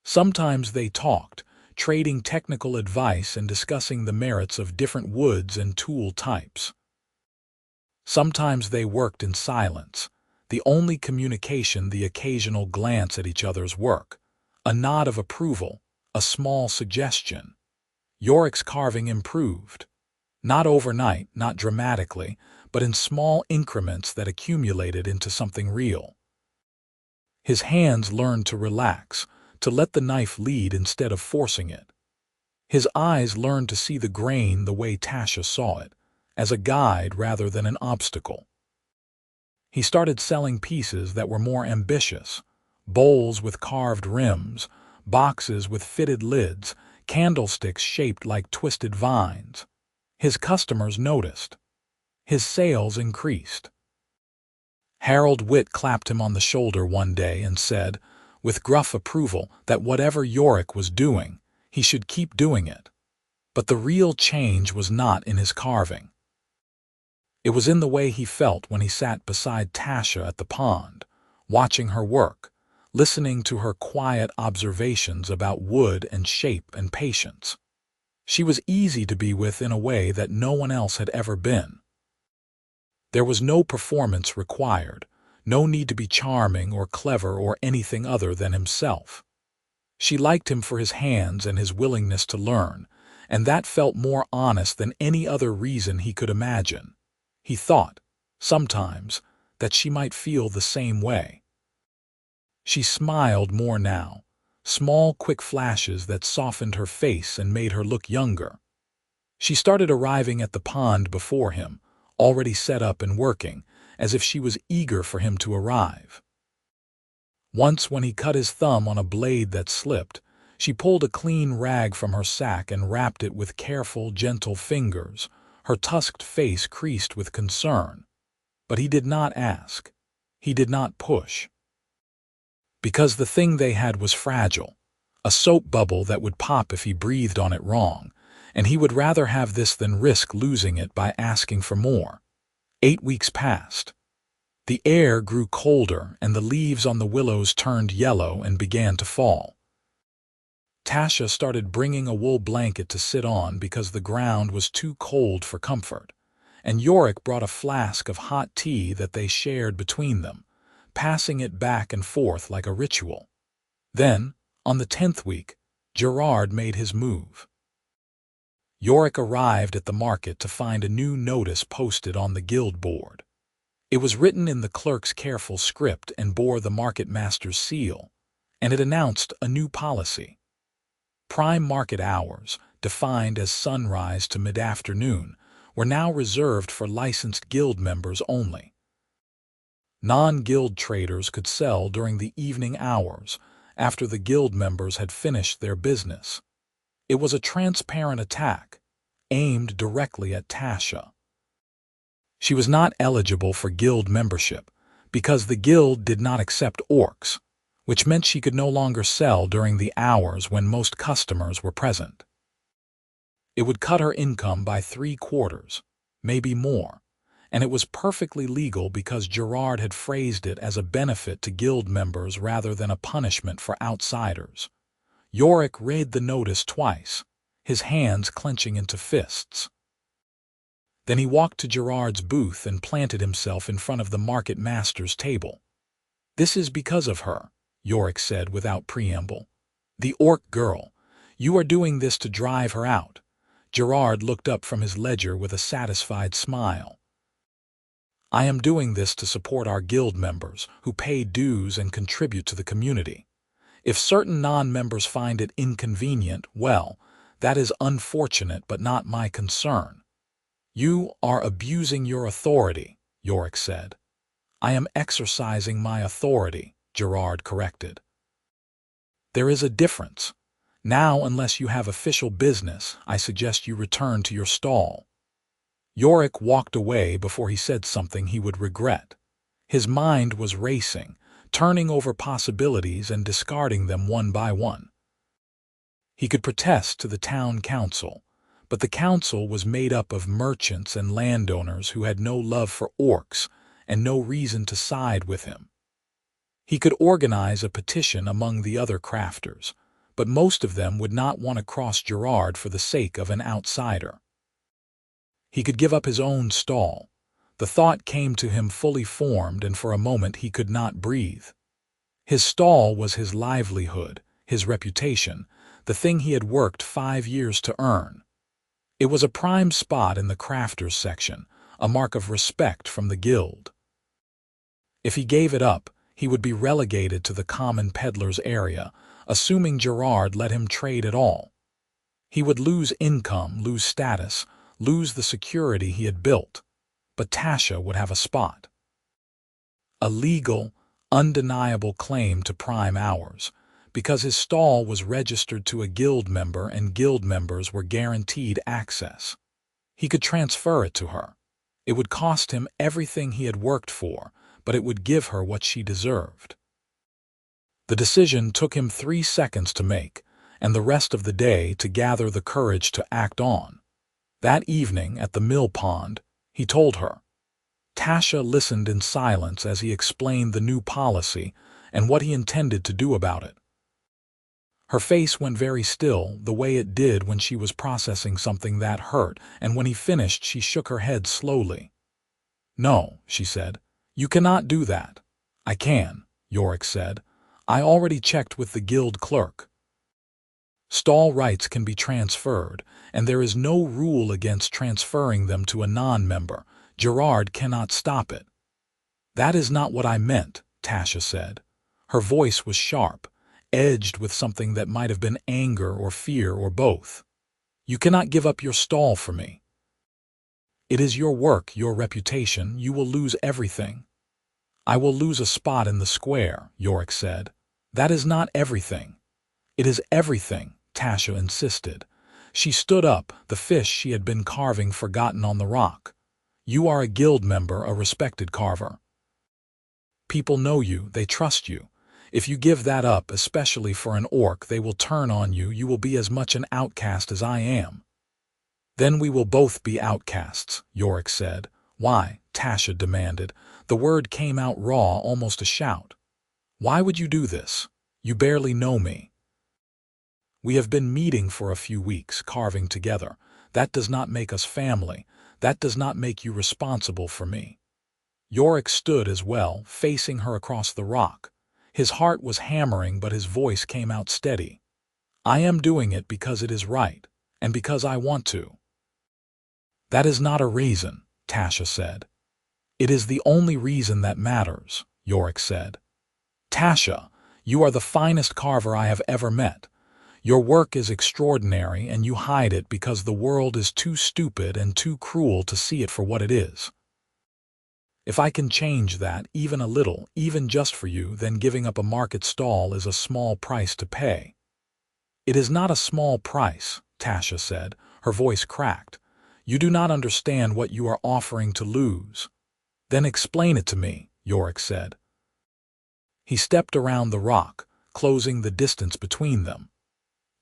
Sometimes they talked, trading technical advice and discussing the merits of different woods and tool types. Sometimes they worked in silence, the only communication the occasional glance at each other's work, a nod of approval, a small suggestion. Yorick's carving improved. Not overnight, not dramatically, but in small increments that accumulated into something real. His hands learned to relax, to let the knife lead instead of forcing it. His eyes learned to see the grain the way Tasha saw it, as a guide rather than an obstacle. He started selling pieces that were more ambitious, bowls with carved rims, boxes with fitted lids, candlesticks shaped like twisted vines. His customers noticed. His sales increased. Harold Witt clapped him on the shoulder one day and said, with gruff approval, that whatever Yorick was doing, he should keep doing it. But the real change was not in his carving. It was in the way he felt when he sat beside Tasha at the pond, watching her work, listening to her quiet observations about wood and shape and patience. She was easy to be with in a way that no one else had ever been. There was no performance required, no need to be charming or clever or anything other than himself. She liked him for his hands and his willingness to learn, and that felt more honest than any other reason he could imagine. He thought, sometimes, that she might feel the same way. She smiled more now, small quick flashes that softened her face and made her look younger. She started arriving at the pond before him, already set up and working, as if she was eager for him to arrive. Once when he cut his thumb on a blade that slipped, she pulled a clean rag from her sack and wrapped it with careful, gentle fingers, her tusked face creased with concern. But he did not ask. He did not push. Because the thing they had was fragile, a soap bubble that would pop if he breathed on it wrong, and he would rather have this than risk losing it by asking for more. 8 weeks passed. The air grew colder and the leaves on the willows turned yellow and began to fall. Tasha started bringing a wool blanket to sit on because the ground was too cold for comfort, and Yorick brought a flask of hot tea that they shared between them, passing it back and forth like a ritual. Then, on the 10th week, Gerard made his move. Yorick arrived at the market to find a new notice posted on the guild board. It was written in the clerk's careful script and bore the market master's seal, and it announced a new policy. Prime market hours, defined as sunrise to mid-afternoon, were now reserved for licensed guild members only. Non-guild traders could sell during the evening hours, after the guild members had finished their business. It was a transparent attack, aimed directly at Tasha. She was not eligible for guild membership, because the guild did not accept orcs, which meant she could no longer sell during the hours when most customers were present. It would cut her income by 3/4, maybe more, and it was perfectly legal because Gerard had phrased it as a benefit to guild members rather than a punishment for outsiders. Yorick read the notice twice, his hands clenching into fists. Then he walked to Gerard's booth and planted himself in front of the market master's table. "This is because of her," Yorick said without preamble. "The orc girl. You are doing this to drive her out." Gerard looked up from his ledger with a satisfied smile. "I am doing this to support our guild members, who pay dues and contribute to the community. If certain non-members find it inconvenient, well, that is unfortunate but not my concern." "You are abusing your authority," Yorick said. "I am exercising my authority," Gerard corrected. "There is a difference. Now, unless you have official business, I suggest you return to your stall." Yorick walked away before he said something he would regret. His mind was racing, turning over possibilities and discarding them one by one. He could protest to the town council, but the council was made up of merchants and landowners who had no love for orcs and no reason to side with him. He could organize a petition among the other crafters, but most of them would not want to cross Gerard for the sake of an outsider. He could give up his own stall. The thought came to him fully formed, and for a moment he could not breathe. His stall was his livelihood, his reputation, the thing he had worked 5 years to earn. It was a prime spot in the crafters section, a mark of respect from the guild. If he gave it up, he would be relegated to the common peddlers area, assuming Gerard let him trade at all. He would lose income, lose status, lose the security he had built, but Tasha would have a spot. A legal, undeniable claim to prime hours, because his stall was registered to a guild member and guild members were guaranteed access. He could transfer it to her. It would cost him everything he had worked for, but it would give her what she deserved. The decision took him 3 seconds to make, and the rest of the day to gather the courage to act on. That evening at the mill pond, he told her. Tasha listened in silence as he explained the new policy and what he intended to do about it. Her face went very still, the way it did when she was processing something that hurt, and when he finished she shook her head slowly. "No," she said. "You cannot do that." "I can," Yorick said. "I already checked with the guild clerk. Stall rights can be transferred, and there is no rule against transferring them to a non-member. Gerard cannot stop it." "That is not what I meant," Tasha said. Her voice was sharp, edged with something that might have been anger or fear or both. "You cannot give up your stall for me. It is your work, your reputation. You will lose everything." "I will lose a spot in the square," Yorick said. "That is not everything." "It is everything," Tasha insisted. She stood up, the fish she had been carving forgotten on the rock. "You are a guild member, a respected carver. People know you, they trust you. If you give that up, especially for an orc, they will turn on you. You will be as much an outcast as I am." "Then we will both be outcasts," Yorick said. "Why?" Tasha demanded. The word came out raw, almost a shout. "Why would you do this? You barely know me. We have been meeting for a few weeks, carving together. That does not make us family. That does not make you responsible for me." Yorick stood as well, facing her across the rock. His heart was hammering, but his voice came out steady. "I am doing it because it is right, and because I want to." "That is not a reason," Tasha said. "It is the only reason that matters," Yorick said. "Tasha, you are the finest carver I have ever met. Your work is extraordinary, and you hide it because the world is too stupid and too cruel to see it for what it is. If I can change that, even a little, even just for you, then giving up a market stall is a small price to pay." "It is not a small price," Tasha said. Her voice cracked. "You do not understand what you are offering to lose." "Then explain it to me," Yorick said. He stepped around the rock, closing the distance between them.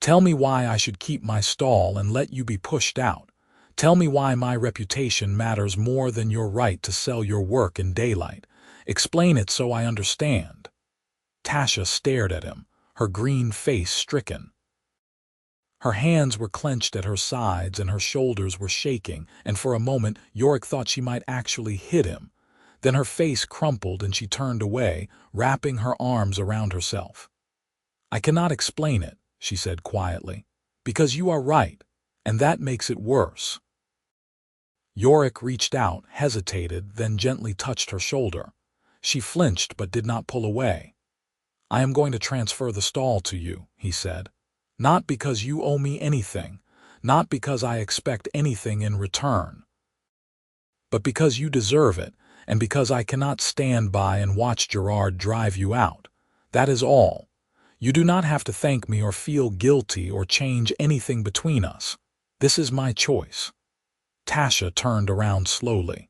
"Tell me why I should keep my stall and let you be pushed out. Tell me why my reputation matters more than your right to sell your work in daylight. Explain it so I understand." Tasha stared at him, her green face stricken. Her hands were clenched at her sides and her shoulders were shaking, and for a moment Yorick thought she might actually hit him. Then her face crumpled and she turned away, wrapping her arms around herself. "I cannot explain it," she said quietly, "because you are right, and that makes it worse." Yorick reached out, hesitated, then gently touched her shoulder. She flinched but did not pull away. "I am going to transfer the stall to you," he said. "Not because you owe me anything, not because I expect anything in return, but because you deserve it, and because I cannot stand by and watch Gerard drive you out. That is all. You do not have to thank me or feel guilty or change anything between us. This is my choice." Tasha turned around slowly.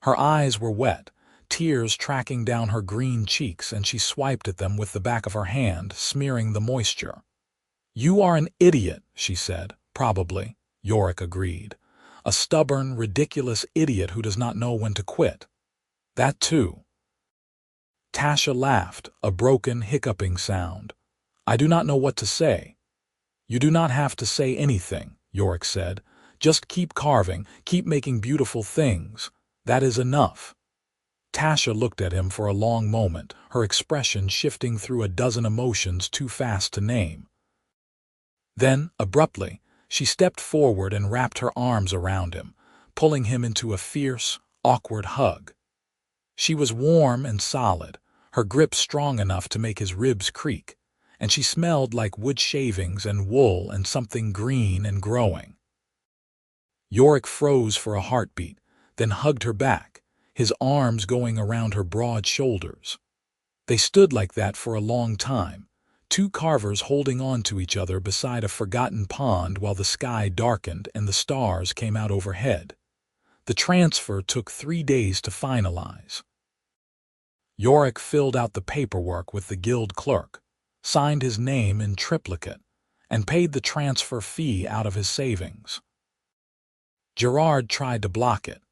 Her eyes were wet, tears tracking down her green cheeks, and she swiped at them with the back of her hand, smearing the moisture. "You are an idiot," she said. "Probably," Yorick agreed. "A stubborn, ridiculous idiot who does not know when to quit." "That too." Tasha laughed, a broken, hiccuping sound. "I do not know what to say." "You do not have to say anything," Yorick said. "Just keep carving, keep making beautiful things. That is enough." Tasha looked at him for a long moment, her expression shifting through a dozen emotions too fast to name. Then, abruptly, she stepped forward and wrapped her arms around him, pulling him into a fierce, awkward hug. She was warm and solid, her grip strong enough to make his ribs creak, and she smelled like wood shavings and wool and something green and growing. Yorick froze for a heartbeat, then hugged her back, his arms going around her broad shoulders. They stood like that for a long time, two carvers holding on to each other beside a forgotten pond while the sky darkened and the stars came out overhead. The transfer took 3 days to finalize. Yorick filled out the paperwork with the guild clerk, signed his name in triplicate, and paid the transfer fee out of his savings. Gerard tried to block it,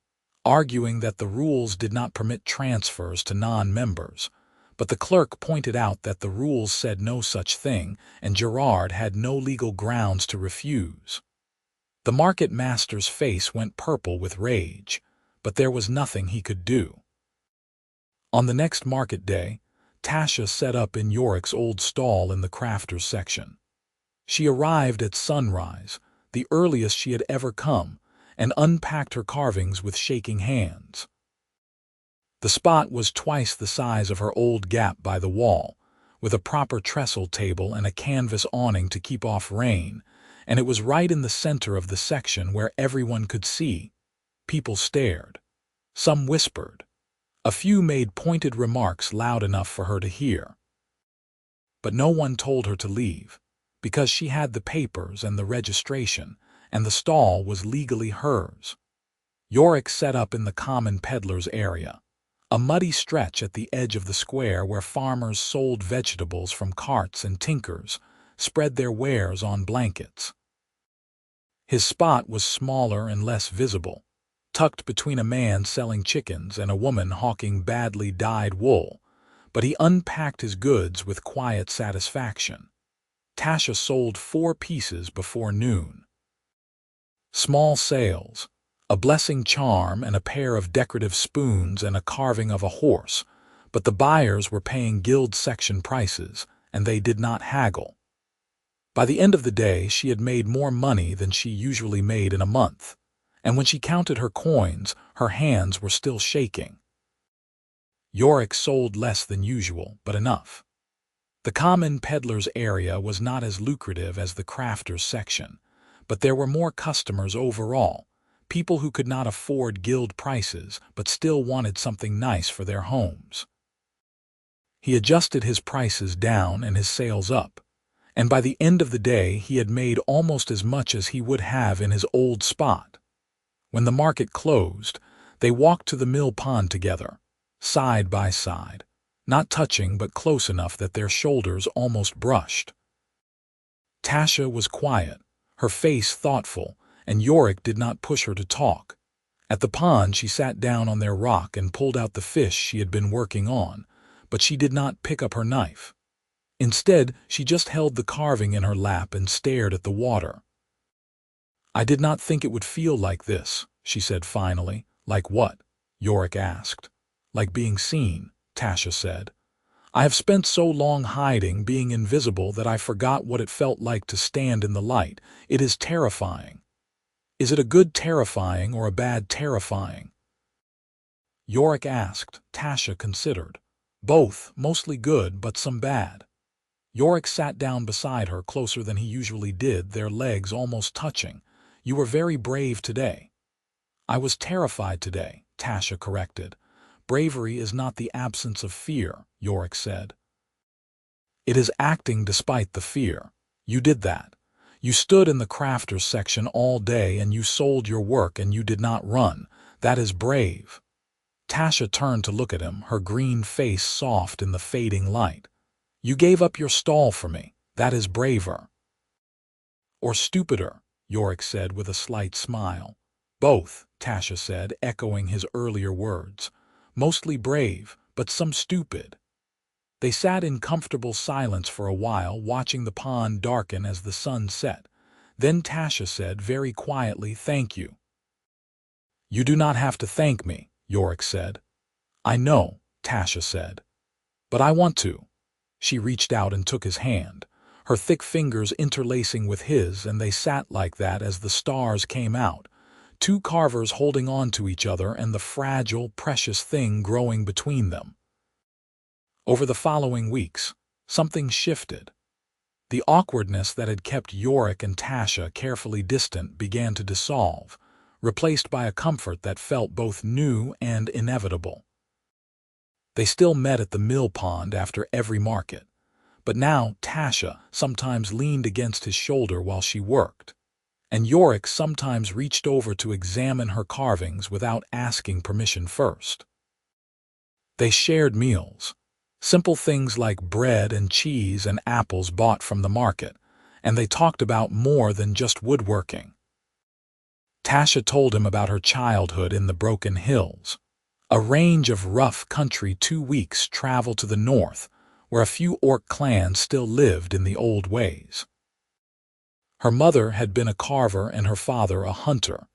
arguing that the rules did not permit transfers to non-members, but the clerk pointed out that the rules said no such thing and Gerard had no legal grounds to refuse. The market master's face went purple with rage, but there was nothing he could do. On the next market day, Tasha set up in Yorick's old stall in the crafters section. She arrived at sunrise, the earliest she had ever come, and unpacked her carvings with shaking hands. The spot was twice the size of her old gap by the wall, with a proper trestle table and a canvas awning to keep off rain, and it was right in the center of the section where everyone could see. People stared. Some whispered. A few made pointed remarks loud enough for her to hear. But no one told her to leave, because she had the papers and the registration, and the stall was legally hers. Yorick set up in the common peddlers area, a muddy stretch at the edge of the square where farmers sold vegetables from carts and tinkers spread their wares on blankets. His spot was smaller and less visible, tucked between a man selling chickens and a woman hawking badly dyed wool, but he unpacked his goods with quiet satisfaction. Tasha sold 4 pieces before noon. Small sales, a blessing charm and a pair of decorative spoons and a carving of a horse, but the buyers were paying guild section prices, and they did not haggle. By the end of the day, she had made more money than she usually made in a month, and when she counted her coins, her hands were still shaking. Yorick sold less than usual, but enough. The common peddlers area was not as lucrative as the crafters section, but there were more customers overall, people who could not afford guild prices but still wanted something nice for their homes. He adjusted his prices down and his sales up, and by the end of the day he had made almost as much as he would have in his old spot. When the market closed, they walked to the mill pond together, side by side, not touching but close enough that their shoulders almost brushed. Tasha was quiet, her face thoughtful, and Yorick did not push her to talk. At the pond she sat down on their rock and pulled out the fish she had been working on, but she did not pick up her knife. Instead, she just held the carving in her lap and stared at the water. "I did not think it would feel like this," she said finally. "Like what?" Yorick asked. "Like being seen," Tasha said. "I have spent so long hiding, being invisible, that I forgot what it felt like to stand in the light. It is terrifying." "Is it a good terrifying or a bad terrifying?" Yorick asked. Tasha considered. "Both, mostly good, but some bad." Yorick sat down beside her closer than he usually did, their legs almost touching. "You were very brave today." "I was terrified today," Tasha corrected. "Bravery is not the absence of fear," Yorick said. "It is acting despite the fear. You did that. You stood in the crafters section all day and you sold your work and you did not run. That is brave." Tasha turned to look at him, her green face soft in the fading light. "You gave up your stall for me. That is braver." "Or stupider," Yorick said with a slight smile. "Both," Tasha said, echoing his earlier words. "Mostly brave, but some stupid." They sat in comfortable silence for a while, watching the pond darken as the sun set. Then Tasha said very quietly, "Thank you." "You do not have to thank me," Yorick said. "I know," Tasha said. "But I want to." She reached out and took his hand, her thick fingers interlacing with his, and they sat like that as the stars came out, two carvers holding on to each other and the fragile, precious thing growing between them. Over the following weeks, something shifted. The awkwardness that had kept Yorick and Tasha carefully distant began to dissolve, replaced by a comfort that felt both new and inevitable. They still met at the mill pond after every market, but now Tasha sometimes leaned against his shoulder while she worked, and Yorick sometimes reached over to examine her carvings without asking permission first. They shared meals, simple things like bread and cheese and apples bought from the market, and they talked about more than just woodworking. Tasha told him about her childhood in the Broken Hills, a range of rough country 2 weeks' travel to the north, where a few orc clans still lived in the old ways. Her mother had been a carver and her father a hunter,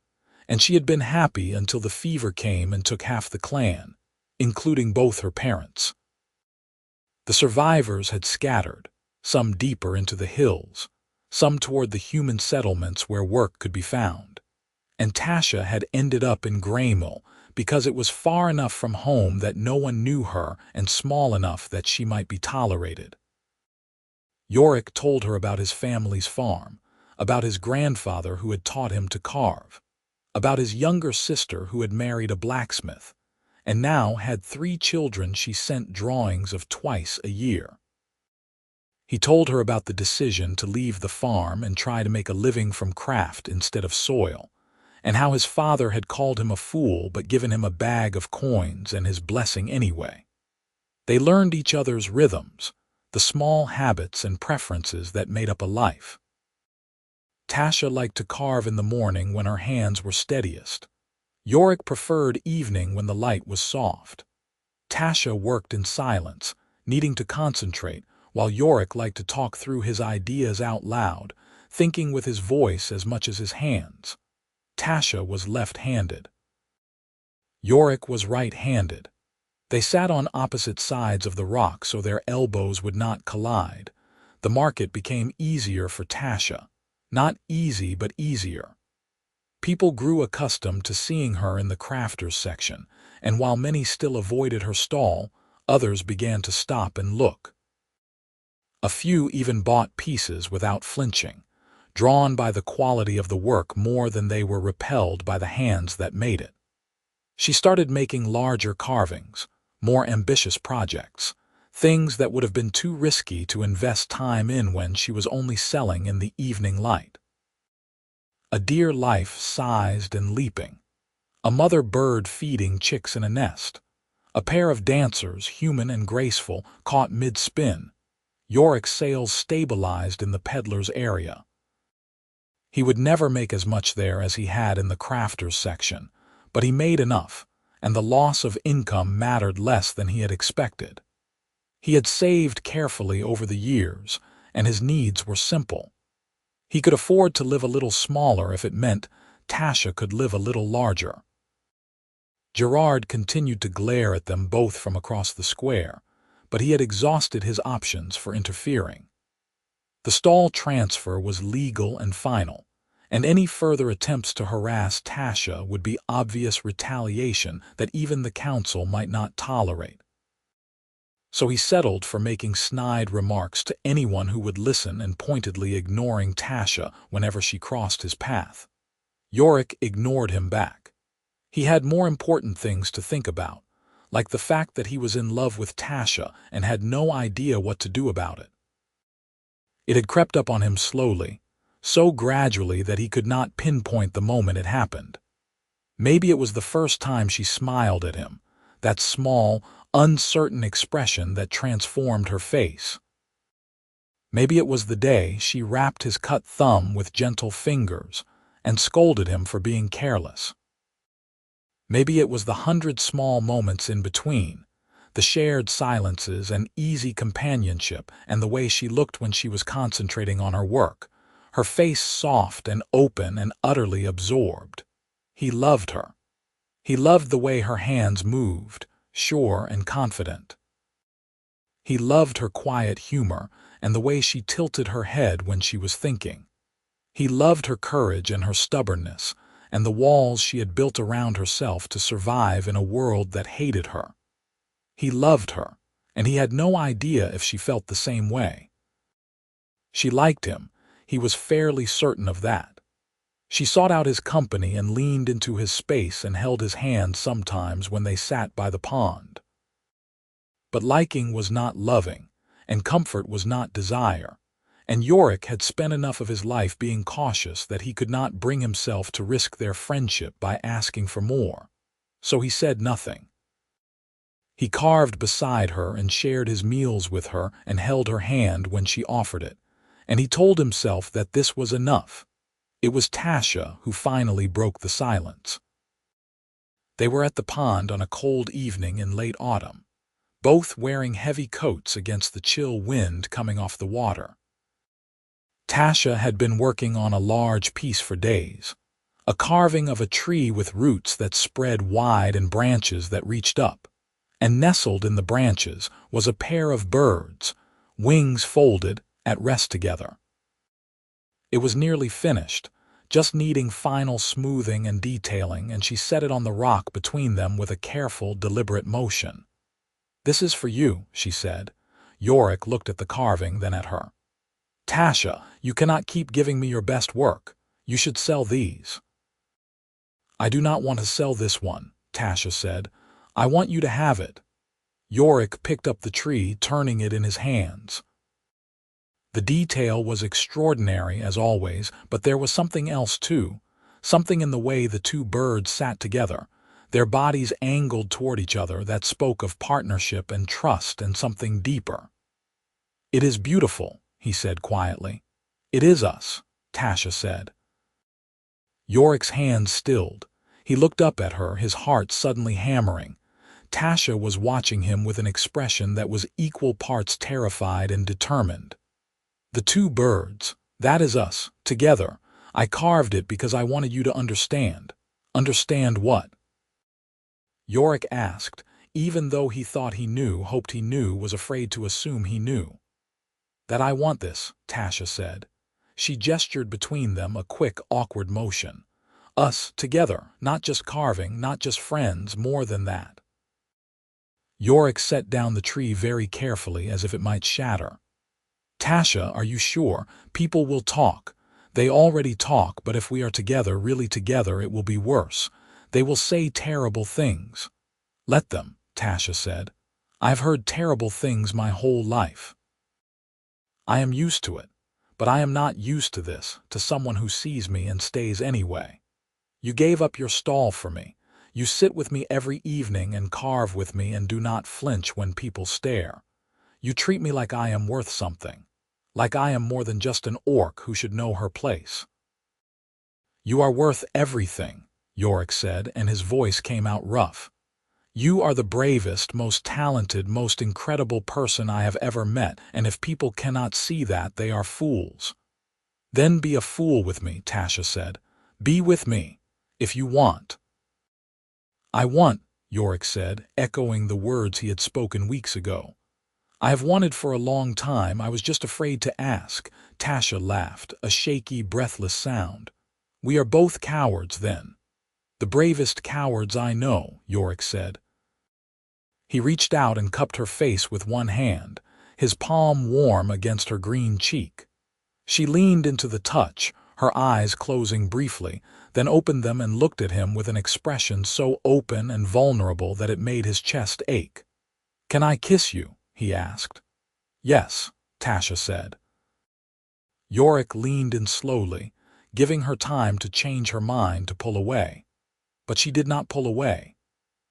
and she had been happy until the fever came and took half the clan, including both her parents. The survivors had scattered, some deeper into the hills, some toward the human settlements where work could be found, and Tasha had ended up in Greymill because it was far enough from home that no one knew her and small enough that she might be tolerated. Yorick told her about his family's farm, about his grandfather who had taught him to carve, about his younger sister who had married a blacksmith, and now had 3 children she sent drawings of twice a year. He told her about the decision to leave the farm and try to make a living from craft instead of soil, and how his father had called him a fool but given him a bag of coins and his blessing anyway. They learned each other's rhythms, the small habits and preferences that made up a life. Tasha liked to carve in the morning when her hands were steadiest. Yorick preferred evening when the light was soft. Tasha worked in silence, needing to concentrate, while Yorick liked to talk through his ideas out loud, thinking with his voice as much as his hands. Tasha was left-handed. Yorick was right-handed. They sat on opposite sides of the rock so their elbows would not collide. The market became easier for Tasha. Not easy, but easier. People grew accustomed to seeing her in the crafters section, and while many still avoided her stall, others began to stop and look. A few even bought pieces without flinching, drawn by the quality of the work more than they were repelled by the hands that made it. She started making larger carvings, more ambitious projects, things that would have been too risky to invest time in when she was only selling in the evening light. A deer life sized and leaping, a mother bird feeding chicks in a nest, a pair of dancers, human and graceful, caught mid-spin. Yorick's sales stabilized in the peddler's area. He would never make as much there as he had in the crafters section, but he made enough, and the loss of income mattered less than he had expected. He had saved carefully over the years, and his needs were simple. He could afford to live a little smaller if it meant Tasha could live a little larger. Gerard continued to glare at them both from across the square, but he had exhausted his options for interfering. The stall transfer was legal and final, and any further attempts to harass Tasha would be obvious retaliation that even the council might not tolerate. So he settled for making snide remarks to anyone who would listen and pointedly ignoring Tasha whenever she crossed his path. Yorick ignored him back. He had more important things to think about, like the fact that he was in love with Tasha and had no idea what to do about it. It had crept up on him slowly, so gradually that he could not pinpoint the moment it happened. Maybe it was the first time she smiled at him, that small, uncertain expression that transformed her face. Maybe it was the day she wrapped his cut thumb with gentle fingers and scolded him for being careless. Maybe it was the 100 small moments in between, the shared silences and easy companionship, and the way she looked when she was concentrating on her work, her face soft and open and utterly absorbed. He loved her. He loved the way her hands moved, sure and confident. He loved her quiet humor and the way she tilted her head when she was thinking. He loved her courage and her stubbornness, and the walls she had built around herself to survive in a world that hated her. He loved her, and he had no idea if she felt the same way. She liked him, he was fairly certain of that. She sought out his company and leaned into his space and held his hand sometimes when they sat by the pond. But liking was not loving, and comfort was not desire, and Yorick had spent enough of his life being cautious that he could not bring himself to risk their friendship by asking for more. So he said nothing. He carved beside her and shared his meals with her and held her hand when she offered it, and he told himself that this was enough. It was Tasha who finally broke the silence. They were at the pond on a cold evening in late autumn, both wearing heavy coats against the chill wind coming off the water. Tasha had been working on a large piece for days, a carving of a tree with roots that spread wide and branches that reached up, and nestled in the branches was a pair of birds, wings folded, at rest together. It was nearly finished, just needing final smoothing and detailing, and she set it on the rock between them with a careful, deliberate motion. "This is for you," she said. Yorick looked at the carving, then at her. "Tasha, you cannot keep giving me your best work. You should sell these." "I do not want to sell this one," Tasha said. "I want you to have it." Yorick picked up the tree, turning it in his hands. The detail was extraordinary, as always, but there was something else too, something in the way the two birds sat together, their bodies angled toward each other, that spoke of partnership and trust and something deeper. "It is beautiful," he said quietly. "It is us," Tasha said. Yorick's hand stilled. He looked up at her, his heart suddenly hammering. Tasha was watching him with an expression that was equal parts terrified and determined. "The two birds, that is us, together. I carved it because I wanted you to understand." "Understand what?" Yorick asked, even though he thought he knew, hoped he knew, was afraid to assume he knew. "That I want this," Tasha said. She gestured between them, a quick, awkward motion. "Us, together, not just carving, not just friends, more than that." Yorick set down the tree very carefully, as if it might shatter. "Tasha, are you sure? People will talk. They already talk, but if we are together, really together, it will be worse. They will say terrible things." "Let them," Tasha said. "I've heard terrible things my whole life. I am used to it, but I am not used to this, to someone who sees me and stays anyway. You gave up your stall for me. You sit with me every evening and carve with me and do not flinch when people stare. You treat me like I am worth something, like I am more than just an orc who should know her place." "You are worth everything," Yorick said, and his voice came out rough. "You are the bravest, most talented, most incredible person I have ever met, and if people cannot see that, they are fools." "Then be a fool with me," Tasha said. "Be with me, if you want." "I want," Yorick said, echoing the words he had spoken weeks ago. "I have wanted for a long time. I was just afraid to ask." Tasha laughed, a shaky, breathless sound. "We are both cowards, then." "The bravest cowards I know," Yorick said. He reached out and cupped her face with one hand, his palm warm against her green cheek. She leaned into the touch, her eyes closing briefly, then opened them and looked at him with an expression so open and vulnerable that it made his chest ache. "Can I kiss you?" he asked. "Yes," Tasha said. Yorick leaned in slowly, giving her time to change her mind, to pull away. But she did not pull away.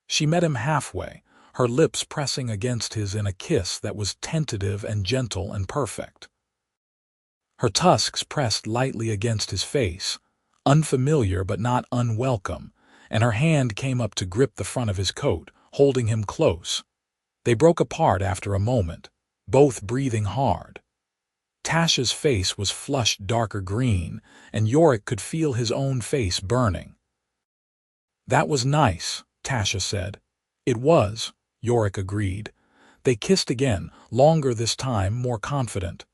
She met him halfway, her lips pressing against his in a kiss that was tentative and gentle and perfect. Her tusks pressed lightly against his face, unfamiliar but not unwelcome, and her hand came up to grip the front of his coat, holding him close. They broke apart after a moment, both breathing hard. Tasha's face was flushed darker green, and Yorick could feel his own face burning. "That was nice," Tasha said. "It was," Yorick agreed. They kissed again, longer this time, more confident.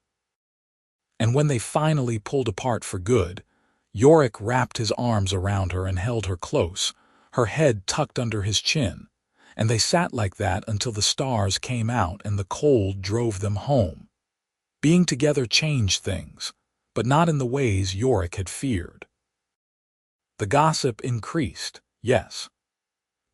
And when they finally pulled apart for good, Yorick wrapped his arms around her and held her close, her head tucked under his chin, and they sat like that until the stars came out and the cold drove them home. Being together changed things, but not in the ways Yorick had feared. The gossip increased, yes.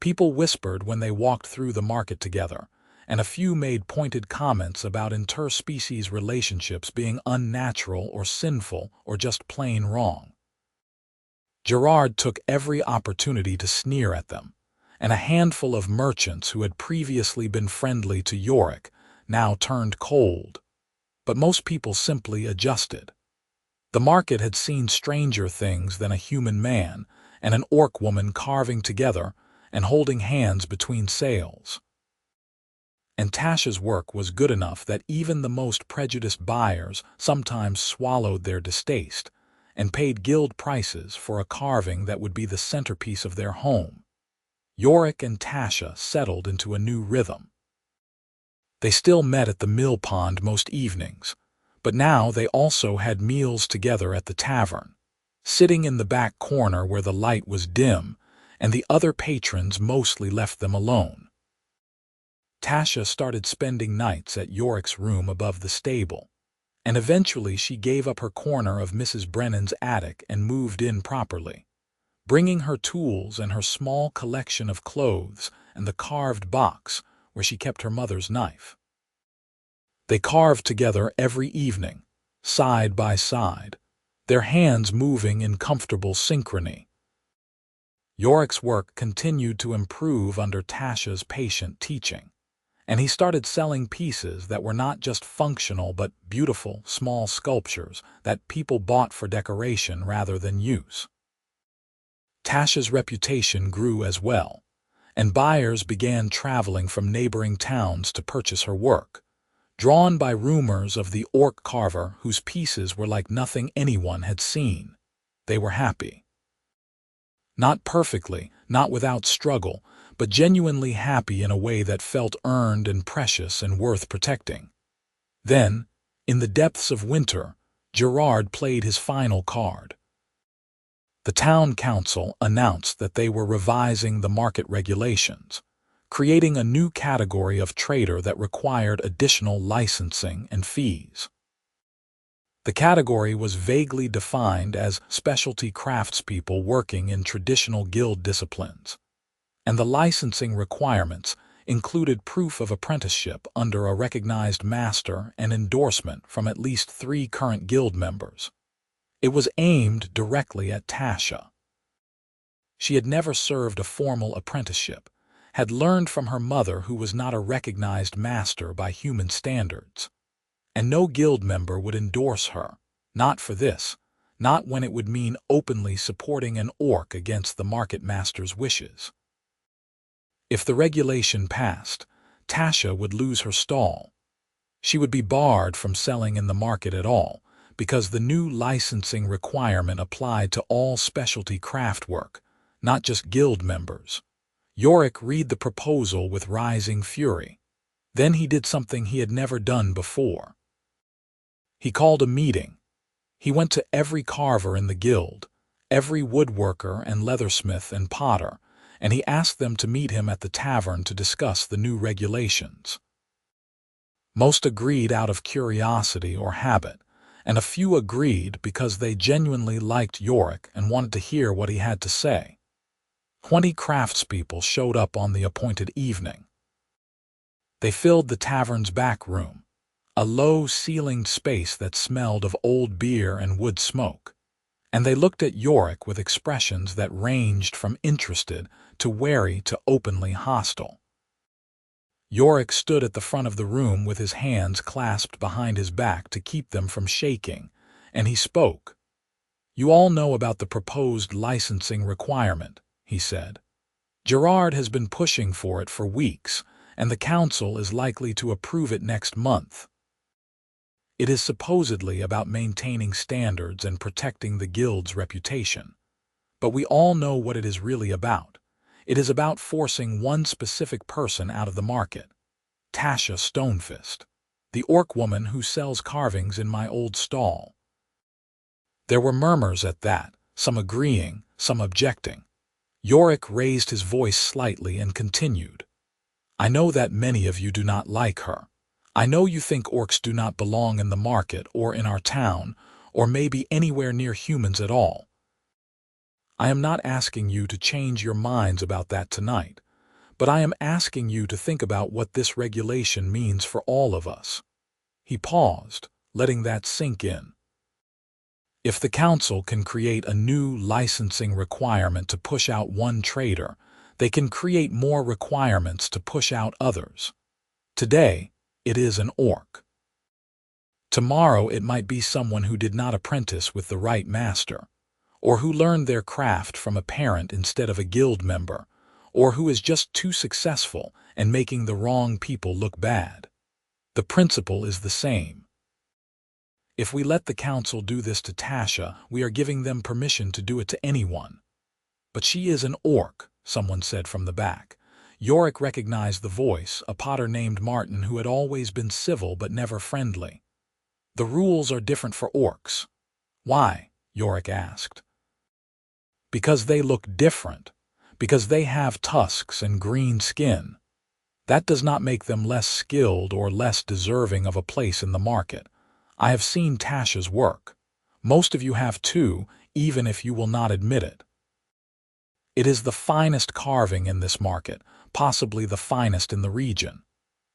People whispered when they walked through the market together, and a few made pointed comments about interspecies relationships being unnatural or sinful or just plain wrong. Gerard took every opportunity to sneer at them, and a handful of merchants who had previously been friendly to Yorick now turned cold. But most people simply adjusted. The market had seen stranger things than a human man and an orc woman carving together and holding hands between sales. And Tasha's work was good enough that even the most prejudiced buyers sometimes swallowed their distaste and paid guild prices for a carving that would be the centerpiece of their home. Yorick and Tasha settled into a new rhythm. They still met at the mill pond most evenings, but now they also had meals together at the tavern, sitting in the back corner where the light was dim and the other patrons mostly left them alone. Tasha started spending nights at Yorick's room above the stable, and eventually she gave up her corner of Mrs. Brennan's attic and moved in properly, bringing her tools and her small collection of clothes and the carved box where she kept her mother's knife. They carved together every evening, side by side, their hands moving in comfortable synchrony. Yorick's work continued to improve under Tasha's patient teaching, and he started selling pieces that were not just functional but beautiful, small sculptures that people bought for decoration rather than use. Tasha's reputation grew as well, and buyers began traveling from neighboring towns to purchase her work, drawn by rumors of the orc carver whose pieces were like nothing anyone had seen. They were happy. Not perfectly, not without struggle, but genuinely happy in a way that felt earned and precious and worth protecting. Then, in the depths of winter, Gerard played his final card. The town council announced that they were revising the market regulations, creating a new category of trader that required additional licensing and fees. The category was vaguely defined as specialty craftspeople working in traditional guild disciplines, and the licensing requirements included proof of apprenticeship under a recognized master and endorsement from at least 3 current guild members. It was aimed directly at Tasha. She had never served a formal apprenticeship, had learned from her mother who was not a recognized master by human standards, and no guild member would endorse her, not for this, not when it would mean openly supporting an orc against the market master's wishes. If the regulation passed, Tasha would lose her stall. She would be barred from selling in the market at all, because the new licensing requirement applied to all specialty craft work, not just guild members. Yorick read the proposal with rising fury. Then he did something he had never done before. He called a meeting. He went to every carver in the guild, every woodworker and leathersmith and potter, and he asked them to meet him at the tavern to discuss the new regulations. Most agreed out of curiosity or habit, and a few agreed because they genuinely liked Yorick and wanted to hear what he had to say. 20 craftspeople showed up on the appointed evening. They filled the tavern's back room, a low-ceilinged space that smelled of old beer and wood smoke, and they looked at Yorick with expressions that ranged from interested to wary to openly hostile. Yorick stood at the front of the room with his hands clasped behind his back to keep them from shaking, and he spoke. "You all know about the proposed licensing requirement," he said. "Gerard has been pushing for it for weeks, and the council is likely to approve it next month. It is supposedly about maintaining standards and protecting the guild's reputation. But we all know what it is really about. It is about forcing one specific person out of the market. Tasha Stonefist, the orc woman who sells carvings in my old stall." There were murmurs at that, some agreeing, some objecting. Yorick raised his voice slightly and continued. "I know that many of you do not like her. I know you think orcs do not belong in the market or in our town, or maybe anywhere near humans at all. I am not asking you to change your minds about that tonight, but I am asking you to think about what this regulation means for all of us." He paused, letting that sink in. If the council can create a new licensing requirement to push out one trader, they can create more requirements to push out others. Today, it is an orc. Tomorrow it might be someone who did not apprentice with the right master, or who learned their craft from a parent instead of a guild member, or who is just too successful and making the wrong people look bad. The principle is the same. If we let the council do this to Tasha, we are giving them permission to do it to anyone. "But she is an orc," someone said from the back. Yorick recognized the voice, a potter named Martin who had always been civil but never friendly. "The rules are different for orcs." "Why?" Yorick asked. "Because they look different. Because they have tusks and green skin. That does not make them less skilled or less deserving of a place in the market. I have seen Tasha's work. Most of you have too, even if you will not admit it. It is the finest carving in this market, possibly the finest in the region.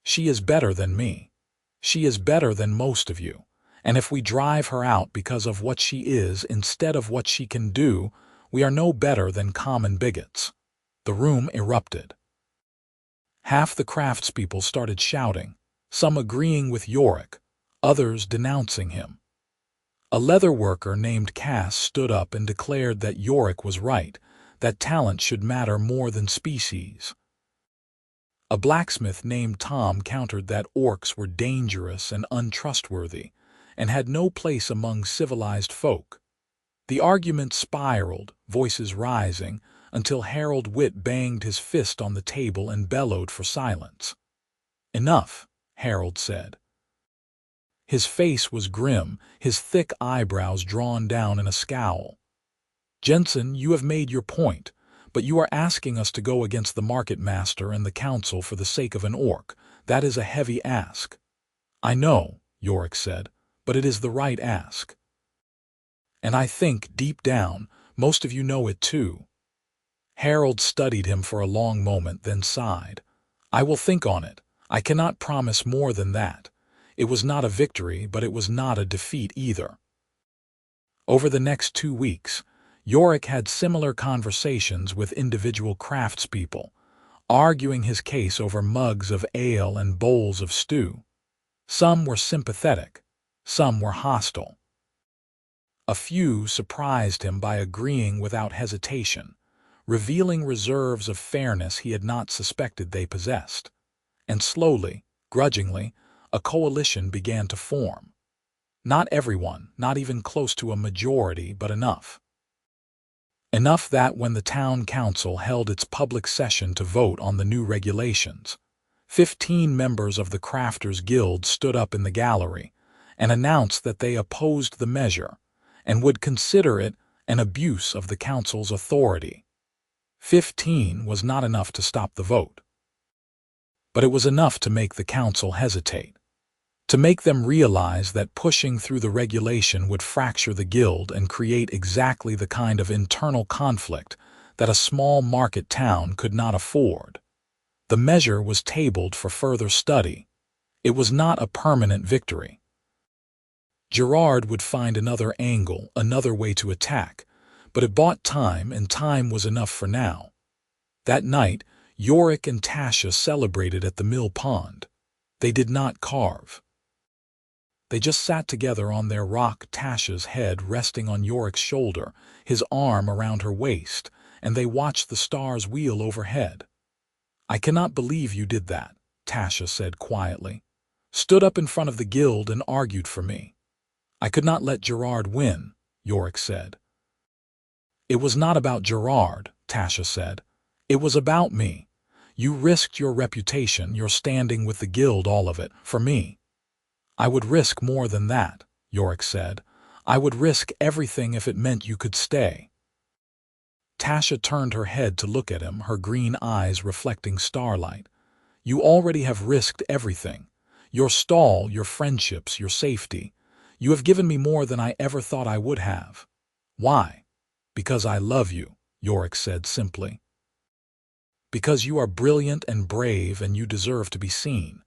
She is better than me. She is better than most of you. And if we drive her out because of what she is instead of what she can do, we are no better than common bigots." The room erupted. Half the craftspeople started shouting, some agreeing with Yorick, others denouncing him. A leather worker named Cass stood up and declared that Yorick was right, that talent should matter more than species. A blacksmith named Tom countered that orcs were dangerous and untrustworthy, and had no place among civilized folk. The argument spiraled, voices rising, until Harold Witt banged his fist on the table and bellowed for silence. "Enough," Harold said. His face was grim, his thick eyebrows drawn down in a scowl. "Jensen, you have made your point, but you are asking us to go against the market master and the council for the sake of an orc. That is a heavy ask." "I know," Yorick said, "but it is the right ask. And I think, deep down, most of you know it too." Harold studied him for a long moment, then sighed. "I will think on it. I cannot promise more than that. It was not a victory, but it was not a defeat either." Over the next 2 weeks, Yorick had similar conversations with individual craftspeople, arguing his case over mugs of ale and bowls of stew. Some were sympathetic, some were hostile. A few surprised him by agreeing without hesitation, revealing reserves of fairness he had not suspected they possessed. And slowly, grudgingly, a coalition began to form. Not everyone, not even close to a majority, but enough. Enough that when the town council held its public session to vote on the new regulations, 15 members of the Crafters Guild stood up in the gallery and announced that they opposed the measure and would consider it an abuse of the council's authority. 15 was not enough to stop the vote. But it was enough to make the council hesitate, to make them realize that pushing through the regulation would fracture the guild and create exactly the kind of internal conflict that a small market town could not afford. The measure was tabled for further study. It was not a permanent victory. Gerard would find another angle, another way to attack, but it bought time, and time was enough for now. That night, Yorick and Tasha celebrated at the mill pond. They did not carve. They just sat together on their rock, Tasha's head resting on Yorick's shoulder, his arm around her waist, and they watched the stars wheel overhead. "I cannot believe you did that," Tasha said quietly. "Stood up in front of the guild and argued for me." "I could not let Gerard win," Yorick said. "It was not about Gerard," Tasha said. "It was about me. You risked your reputation, your standing with the guild, all of it, for me." "I would risk more than that," Yorick said. "I would risk everything if it meant you could stay." Tasha turned her head to look at him, her green eyes reflecting starlight. "You already have risked everything. Your stall, your friendships, your safety. You have given me more than I ever thought I would have." "Why?" "Because I love you," Yorick said simply. Because you are brilliant and brave and you deserve to be seen.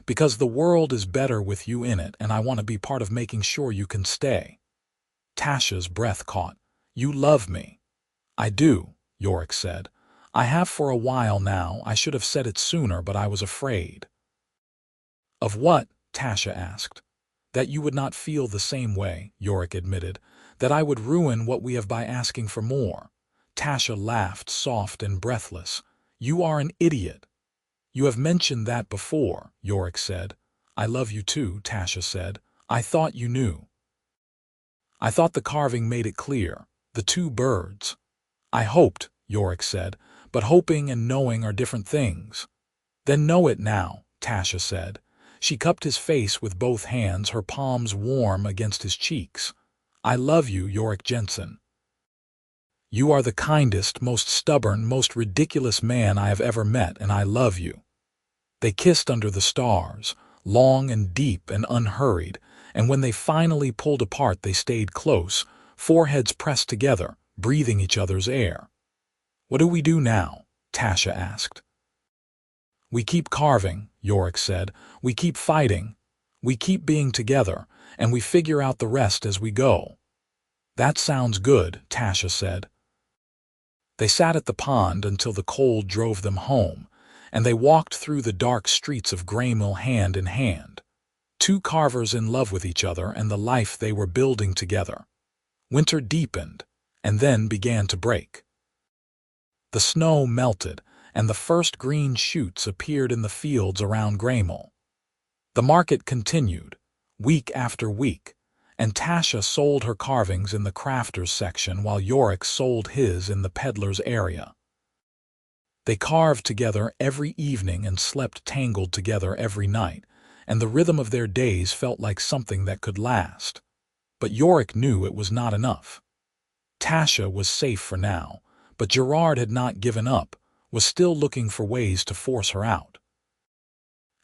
Because the world is better with you in it and I want to be part of making sure you can stay. Tasha's breath caught. You love me. I do, Yorick said. I have for a while now. I should have said it sooner, but I was afraid. Of what? Tasha asked. That you would not feel the same way, Yorick admitted. That I would ruin what we have by asking for more. Tasha laughed, soft and breathless. You are an idiot. You have mentioned that before, Yorick said. I love you too, Tasha said. I thought you knew. I thought the carving made it clear. The two birds. I hoped, Yorick said, but hoping and knowing are different things. Then know it now, Tasha said. She cupped his face with both hands, her palms warm against his cheeks. I love you, Yorick Jensen. You are the kindest, most stubborn, most ridiculous man I have ever met, and I love you. They kissed under the stars, long and deep and unhurried, and when they finally pulled apart they stayed close, foreheads pressed together, breathing each other's air. What do we do now? Tasha asked. We keep carving, Yorick said. We keep fighting. We keep being together, and we figure out the rest as we go. That sounds good, Tasha said. They sat at the pond until the cold drove them home, and they walked through the dark streets of Greymill hand in hand. Two carvers in love with each other and the life they were building together. Winter deepened, and then began to break. The snow melted, and the first green shoots appeared in the fields around Greymill. The market continued, week after week, and Tasha sold her carvings in the crafters section while Yorick sold his in the peddlers area. They carved together every evening and slept tangled together every night, and the rhythm of their days felt like something that could last. But Yorick knew it was not enough. Tasha was safe for now, but Gerard had not given up, was still looking for ways to force her out.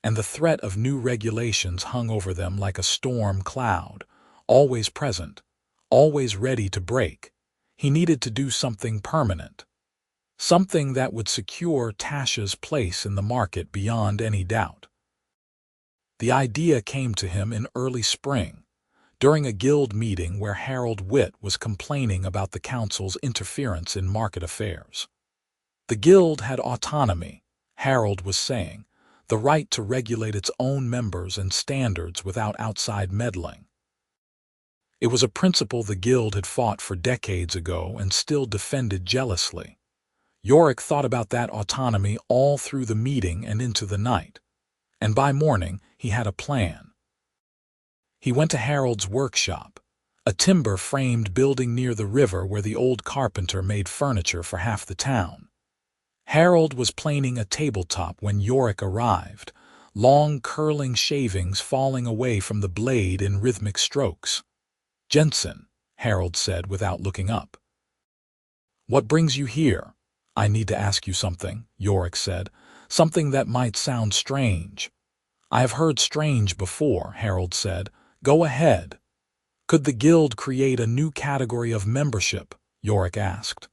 And the threat of new regulations hung over them like a storm cloud, always present, always ready to break. He needed to do something permanent, something that would secure Tasha's place in the market beyond any doubt. The idea came to him in early spring, during a guild meeting where Harold Witt was complaining about the council's interference in market affairs. The guild had autonomy, Harold was saying, the right to regulate its own members and standards without outside meddling. It was a principle the guild had fought for decades ago and still defended jealously. Yorick thought about that autonomy all through the meeting and into the night, and by morning he had a plan. He went to Harold's workshop, a timber-framed building near the river where the old carpenter made furniture for half the town. Harold was planing a tabletop when Yorick arrived, long curling shavings falling away from the blade in rhythmic strokes. Jensen, Harold said without looking up. What brings you here? I need to ask you something, Yorick said, something that might sound strange. I have heard strange before, Harold said. Go ahead. Could the guild create a new category of membership? Yorick asked.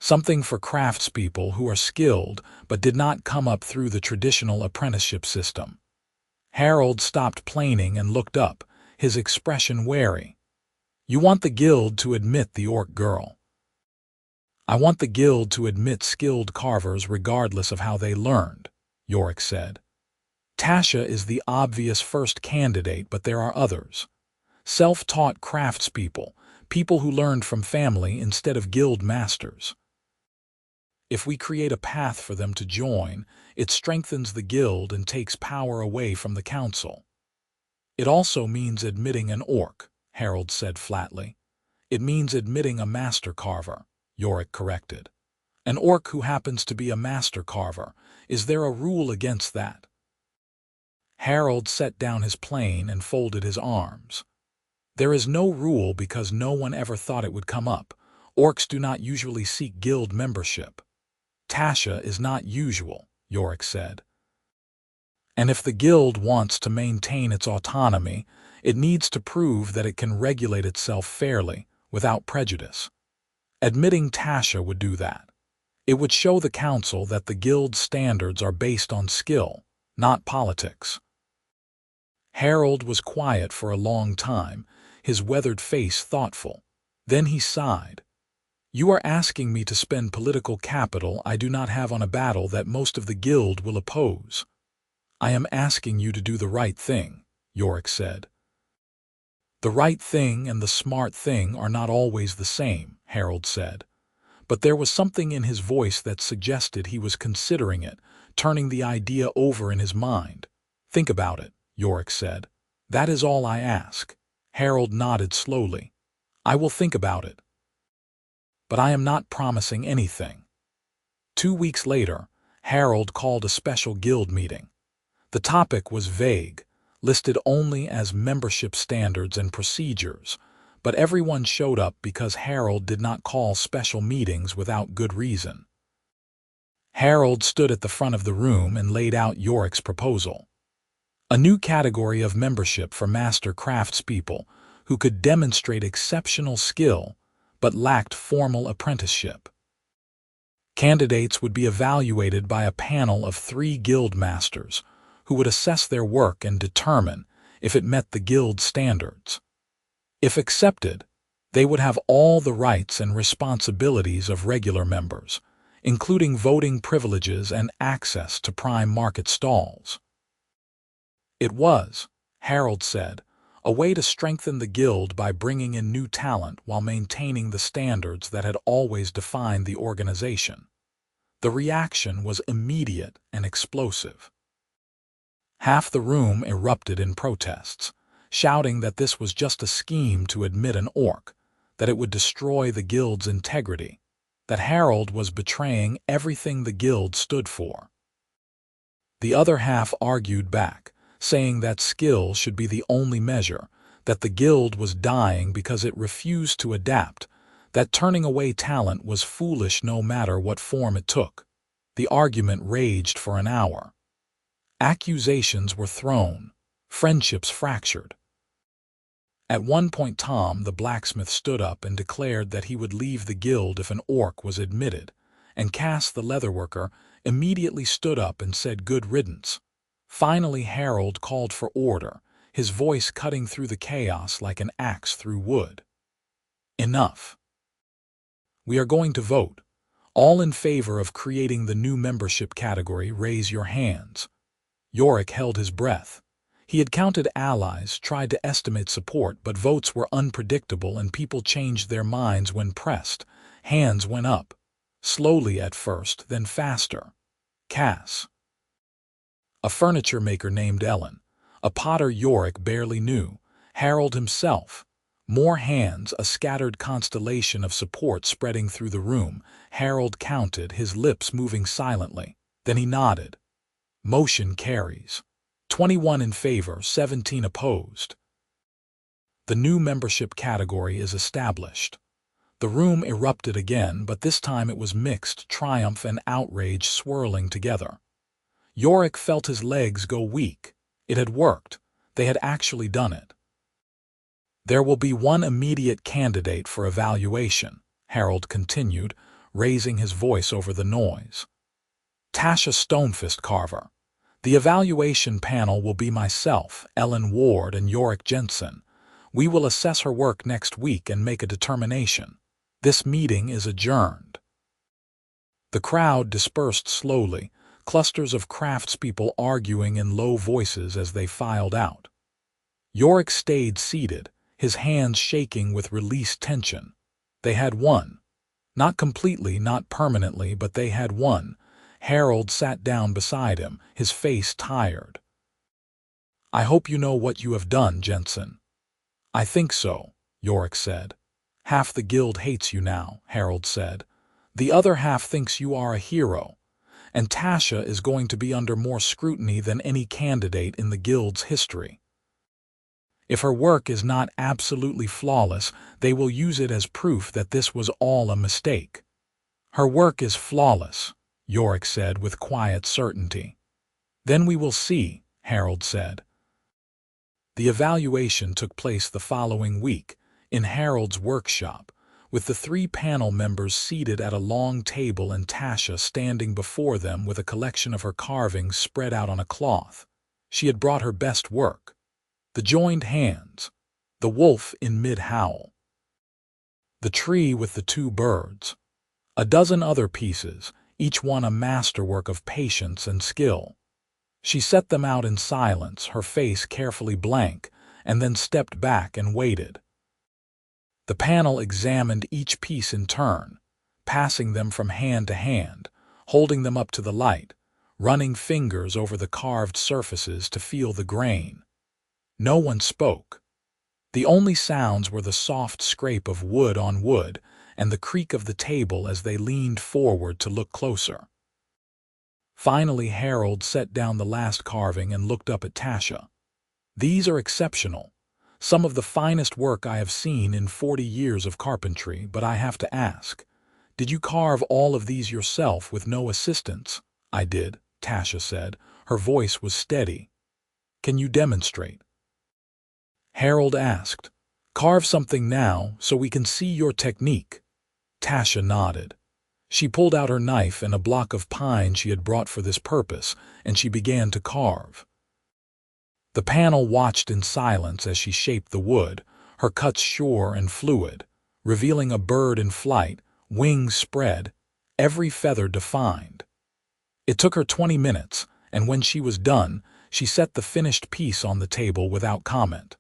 Something for craftspeople who are skilled but did not come up through the traditional apprenticeship system. Harold stopped planing and looked up, his expression wary. You want the guild to admit the orc girl. I want the guild to admit skilled carvers regardless of how they learned, Yorick said. Tasha is the obvious first candidate, but there are others. Self-taught craftspeople, people who learned from family instead of guild masters. If we create a path for them to join, it strengthens the guild and takes power away from the council. It also means admitting an orc, Harold said flatly. It means admitting a master carver, Yorick corrected. An orc who happens to be a master carver. Is there a rule against that? Harold set down his plane and folded his arms. There is no rule because no one ever thought it would come up. Orcs do not usually seek guild membership. Tasha is not usual, Yorick said. And if the guild wants to maintain its autonomy, it needs to prove that it can regulate itself fairly, without prejudice. Admitting Tasha would do that. It would show the council that the guild's standards are based on skill, not politics. Harold was quiet for a long time, his weathered face thoughtful. Then he sighed. You are asking me to spend political capital I do not have on a battle that most of the guild will oppose. I am asking you to do the right thing, Yorick said. The right thing and the smart thing are not always the same, Harold said. But there was something in his voice that suggested he was considering it, turning the idea over in his mind. Think about it, Yorick said. That is all I ask. Harold nodded slowly. I will think about it. But I am not promising anything. 2 weeks later, Harold called a special guild meeting. The topic was vague, listed only as membership standards and procedures, but everyone showed up because Harold did not call special meetings without good reason. Harold stood at the front of the room and laid out Yorick's proposal. A new category of membership for master craftspeople who could demonstrate exceptional skill but lacked formal apprenticeship. Candidates would be evaluated by a panel of 3 guild masters who would assess their work and determine if it met the guild standards. If accepted, they would have all the rights and responsibilities of regular members, including voting privileges and access to prime market stalls. It was, Harold said, a way to strengthen the guild by bringing in new talent while maintaining the standards that had always defined the organization. The reaction was immediate and explosive. Half the room erupted in protests, shouting that this was just a scheme to admit an orc, that it would destroy the guild's integrity, that Harold was betraying everything the guild stood for. The other half argued back, saying that skill should be the only measure, that the guild was dying because it refused to adapt, that turning away talent was foolish no matter what form it took. The argument raged for an hour. Accusations were thrown, friendships fractured. At one point Tom, the blacksmith, stood up and declared that he would leave the guild if an orc was admitted, and Cass, the leatherworker, immediately stood up and said good riddance. Finally Harold called for order, his voice cutting through the chaos like an axe through wood. Enough. We are going to vote. All in favor of creating the new membership category, raise your hands. Yorick held his breath. He had counted allies, tried to estimate support, but votes were unpredictable and people changed their minds when pressed. Hands went up. Slowly at first, then faster. Cass. A furniture maker named Ellen. A potter Yorick barely knew. Harold himself. More hands, a scattered constellation of support spreading through the room. Harold counted, his lips moving silently. Then he nodded. Motion carries. 21 in favor, 17 opposed. The new membership category is established. The room erupted again, but this time it was mixed, triumph and outrage swirling together. Yorick felt his legs go weak. It had worked. They had actually done it. There will be one immediate candidate for evaluation, Harold continued, raising his voice over the noise. Tasha Stonefist carver. The evaluation panel will be myself, Ellen Ward, and Yorick Jensen. We will assess her work next week and make a determination. This meeting is adjourned. The crowd dispersed slowly, clusters of craftspeople arguing in low voices as they filed out. Yorick stayed seated, his hands shaking with released tension. They had won. Not completely, not permanently, but they had won. Harold sat down beside him, his face tired. I hope you know what you have done, Jensen. I think so, Yorick said. Half the guild hates you now, Harold said. The other half thinks you are a hero. And Tasha is going to be under more scrutiny than any candidate in the guild's history. If her work is not absolutely flawless, they will use it as proof that this was all a mistake. Her work is flawless, Yorick said with quiet certainty. Then we will see, Harold said. The evaluation took place the following week, in Harold's workshop, with the 3 panel members seated at a long table and Tasha standing before them with a collection of her carvings spread out on a cloth. She had brought her best work. The joined hands, the wolf in mid-howl, the tree with the 2 birds, a dozen other pieces, each one a masterwork of patience and skill. She set them out in silence, her face carefully blank, and then stepped back and waited. The panel examined each piece in turn, passing them from hand to hand, holding them up to the light, running fingers over the carved surfaces to feel the grain. No one spoke. The only sounds were the soft scrape of wood on wood and the creak of the table as they leaned forward to look closer. Finally, Harold set down the last carving and looked up at Tasha. "These are exceptional, some of the finest work I have seen in 40 years of carpentry, but I have to ask, did you carve all of these yourself with no assistance?" "I did," Tasha said. Her voice was steady. "Can you demonstrate?" Harold asked. "Carve something now so we can see your technique." Tasha nodded. She pulled out her knife and a block of pine she had brought for this purpose, and she began to carve. The panel watched in silence as she shaped the wood, her cuts sure and fluid, revealing a bird in flight, wings spread, every feather defined. It took her 20 minutes, and when she was done, she set the finished piece on the table without comment.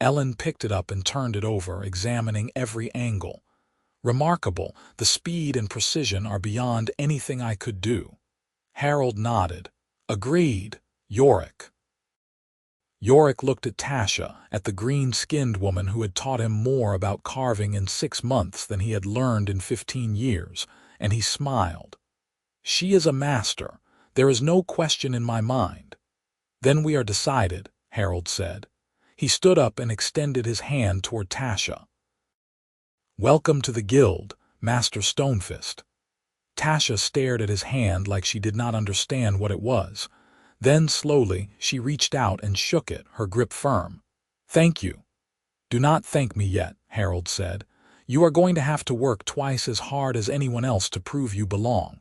Ellen picked it up and turned it over, examining every angle. "Remarkable, the speed and precision are beyond anything I could do." Harold nodded. "Agreed, Yorick." Yorick looked at Tasha, at the green-skinned woman who had taught him more about carving in 6 months than he had learned in 15 years, and he smiled. "She is a master. There is no question in my mind." "Then we are decided," Harold said. He stood up and extended his hand toward Tasha. "Welcome to the guild, Master Stonefist." Tasha stared at his hand like she did not understand what it was. Then, slowly, she reached out and shook it, her grip firm. "Thank you." "Do not thank me yet," Harold said. "You are going to have to work twice as hard as anyone else to prove you belong."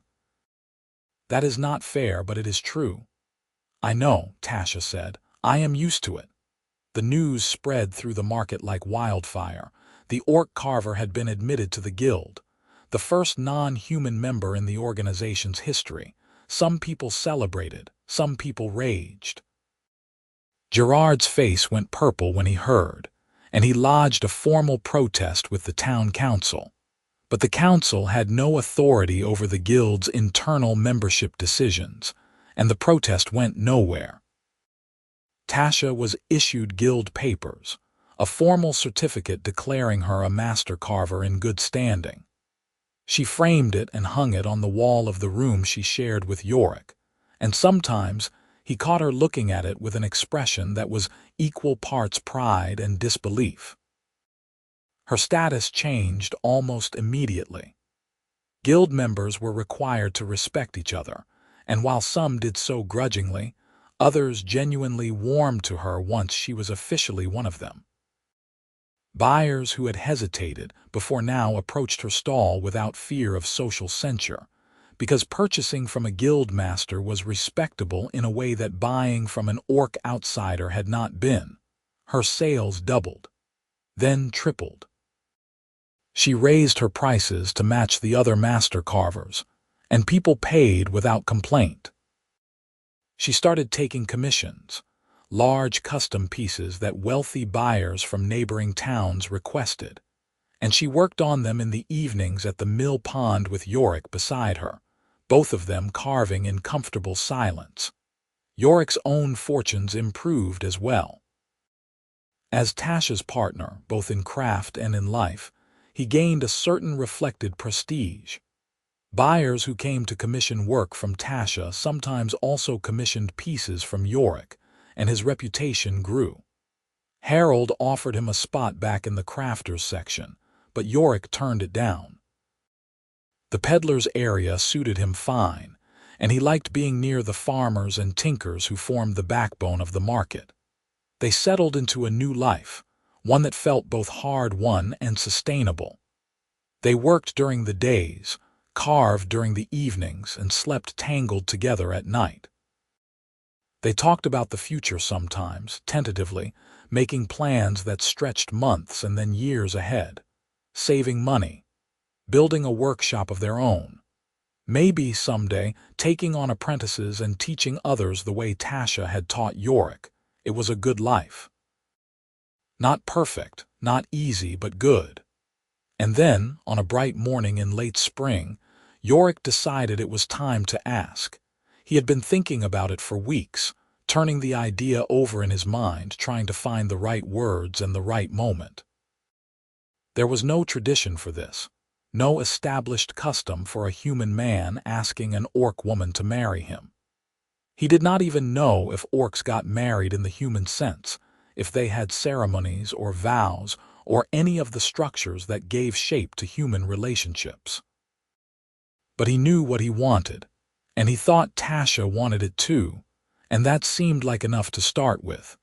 "That is not fair, but it is true." "I know," Tasha said. "I am used to it." The news spread through the market like wildfire. The orc carver had been admitted to the guild, the first non-human member in the organization's history. Some people celebrated, some people raged. Gerard's face went purple when he heard, and he lodged a formal protest with the town council. But the council had no authority over the guild's internal membership decisions, and the protest went nowhere. Tasha was issued guild papers, a formal certificate declaring her a master carver in good standing. She framed it and hung it on the wall of the room she shared with Yorick, and sometimes he caught her looking at it with an expression that was equal parts pride and disbelief. Her status changed almost immediately. Guild members were required to respect each other, and while some did so grudgingly, others genuinely warmed to her once she was officially one of them. Buyers who had hesitated before now approached her stall without fear of social censure, because purchasing from a guild master was respectable in a way that buying from an orc outsider had not been. Her sales doubled, then tripled. She raised her prices to match the other master carvers, and people paid without complaint. She started taking commissions, large custom pieces that wealthy buyers from neighboring towns requested, and she worked on them in the evenings at the mill pond with Yorick beside her, both of them carving in comfortable silence. Yorick's own fortunes improved as well. As Tasha's partner, both in craft and in life, he gained a certain reflected prestige. Buyers who came to commission work from Tasha sometimes also commissioned pieces from Yorick, and his reputation grew. Harold offered him a spot back in the crafters section, but Yorick turned it down. The peddlers' area suited him fine, and he liked being near the farmers and tinkers who formed the backbone of the market. They settled into a new life, one that felt both hard-won and sustainable. They worked during the days, carved during the evenings, and slept tangled together at night. They talked about the future sometimes, tentatively, making plans that stretched months and then years ahead, saving money, building a workshop of their own, maybe someday taking on apprentices and teaching others the way Tasha had taught Yorick. It was a good life. Not perfect, not easy, but good. And then, on a bright morning in late spring, Yorick decided it was time to ask. He had been thinking about it for weeks, turning the idea over in his mind, trying to find the right words and the right moment. There was no tradition for this, no established custom for a human man asking an orc woman to marry him. He did not even know if orcs got married in the human sense, if they had ceremonies or vows or any of the structures that gave shape to human relationships. But he knew what he wanted, and he thought Tasha wanted it too, and that seemed like enough to start with.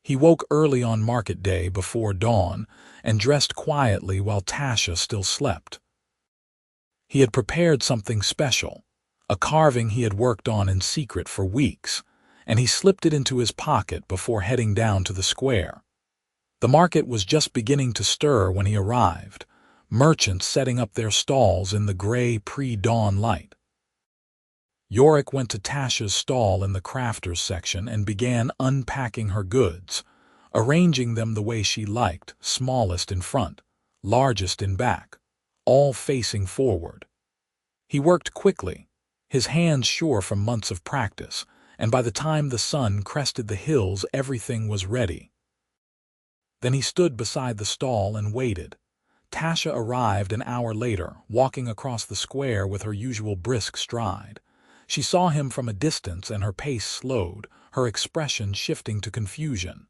He woke early on market day before dawn and dressed quietly while Tasha still slept. He had prepared something special, a carving he had worked on in secret for weeks, and he slipped it into his pocket before heading down to the square. The market was just beginning to stir when he arrived, merchants setting up their stalls in the gray pre-dawn light. Yorick went to Tasha's stall in the crafters section and began unpacking her goods, arranging them the way she liked, smallest in front, largest in back, all facing forward. He worked quickly, his hands sure from months of practice, and by the time the sun crested the hills everything was ready. Then he stood beside the stall and waited. Tasha arrived an hour later, walking across the square with her usual brisk stride. She saw him from a distance and her pace slowed, her expression shifting to confusion.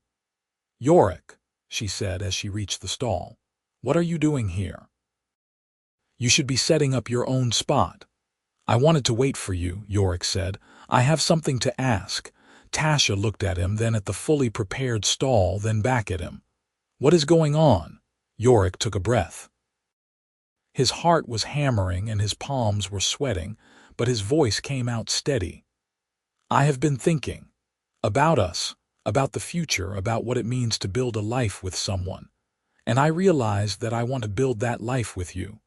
"Yorick," she said as she reached the stall, "what are you doing here? You should be setting up your own spot." "I wanted to wait for you," Yorick said. "I have something to ask." Tasha looked at him, then at the fully prepared stall, then back at him. "What is going on?" Yorick took a breath. His heart was hammering and his palms were sweating, but his voice came out steady. "I have been thinking. About us, about the future, about what it means to build a life with someone. And I realized that I want to build that life with you.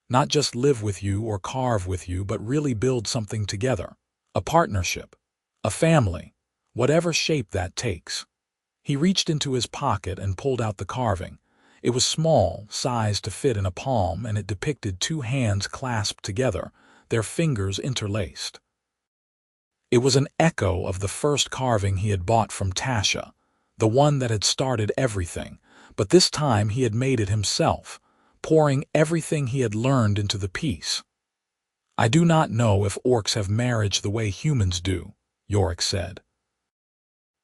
Not just live with you or carve with you, but really build something together. A partnership. A family. Whatever shape that takes." He reached into his pocket and pulled out the carving. It was small, sized to fit in a palm, and it depicted two hands clasped together, their fingers interlaced. It was an echo of the first carving he had bought from Tasha, the one that had started everything, but this time he had made it himself, pouring everything he had learned into the piece. "I do not know if orcs have marriage the way humans do," Yorick said.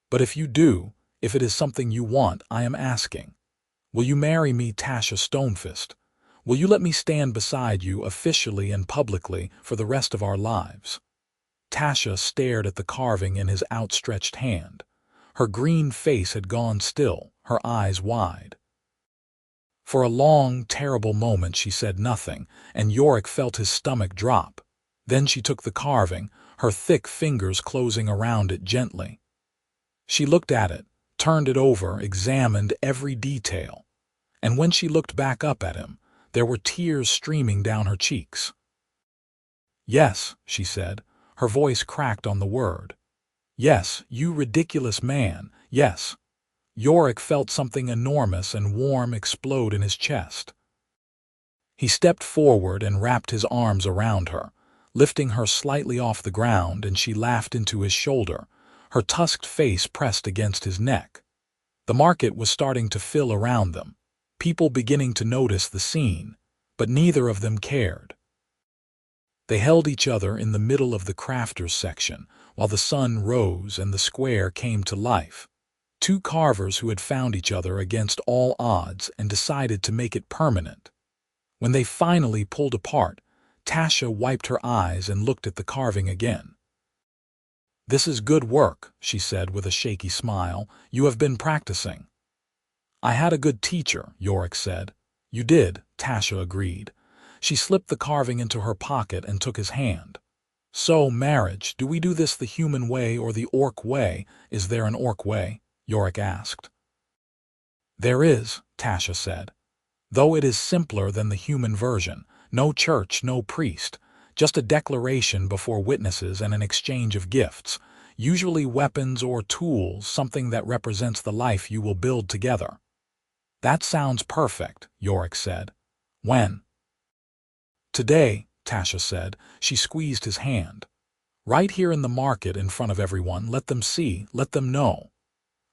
"But if you do, if it is something you want, I am asking. Will you marry me, Tasha Stonefist? Will you let me stand beside you officially and publicly for the rest of our lives?" Tasha stared at the carving in his outstretched hand. Her green face had gone still, her eyes wide. For a long, terrible moment she said nothing, and Yorick felt his stomach drop. Then she took the carving, her thick fingers closing around it gently. She looked at it, turned it over, examined every detail. And when she looked back up at him, there were tears streaming down her cheeks. "Yes," she said, her voice cracked on the word. "Yes, you ridiculous man, yes." Yorick felt something enormous and warm explode in his chest. He stepped forward and wrapped his arms around her, lifting her slightly off the ground, and she laughed into his shoulder, her tusked face pressed against his neck. The market was starting to fill around them, people beginning to notice the scene, but neither of them cared. They held each other in the middle of the crafters section, while the sun rose and the square came to life. Two carvers who had found each other against all odds and decided to make it permanent. When they finally pulled apart, Tasha wiped her eyes and looked at the carving again. "This is good work," she said with a shaky smile. "You have been practicing." I had a good teacher, Yorick said. You did, Tasha agreed. She slipped the carving into her pocket and took his hand. So, marriage, do we do this the human way or the orc way? Is there an orc way? Yorick asked. There is, Tasha said. Though it is simpler than the human version. No church, no priest. Just a declaration before witnesses and an exchange of gifts. Usually weapons or tools, something that represents the life you will build together. That sounds perfect, Yorick said. When? Today, Tasha said. She squeezed his hand. Right here in the market in front of everyone, let them see, let them know.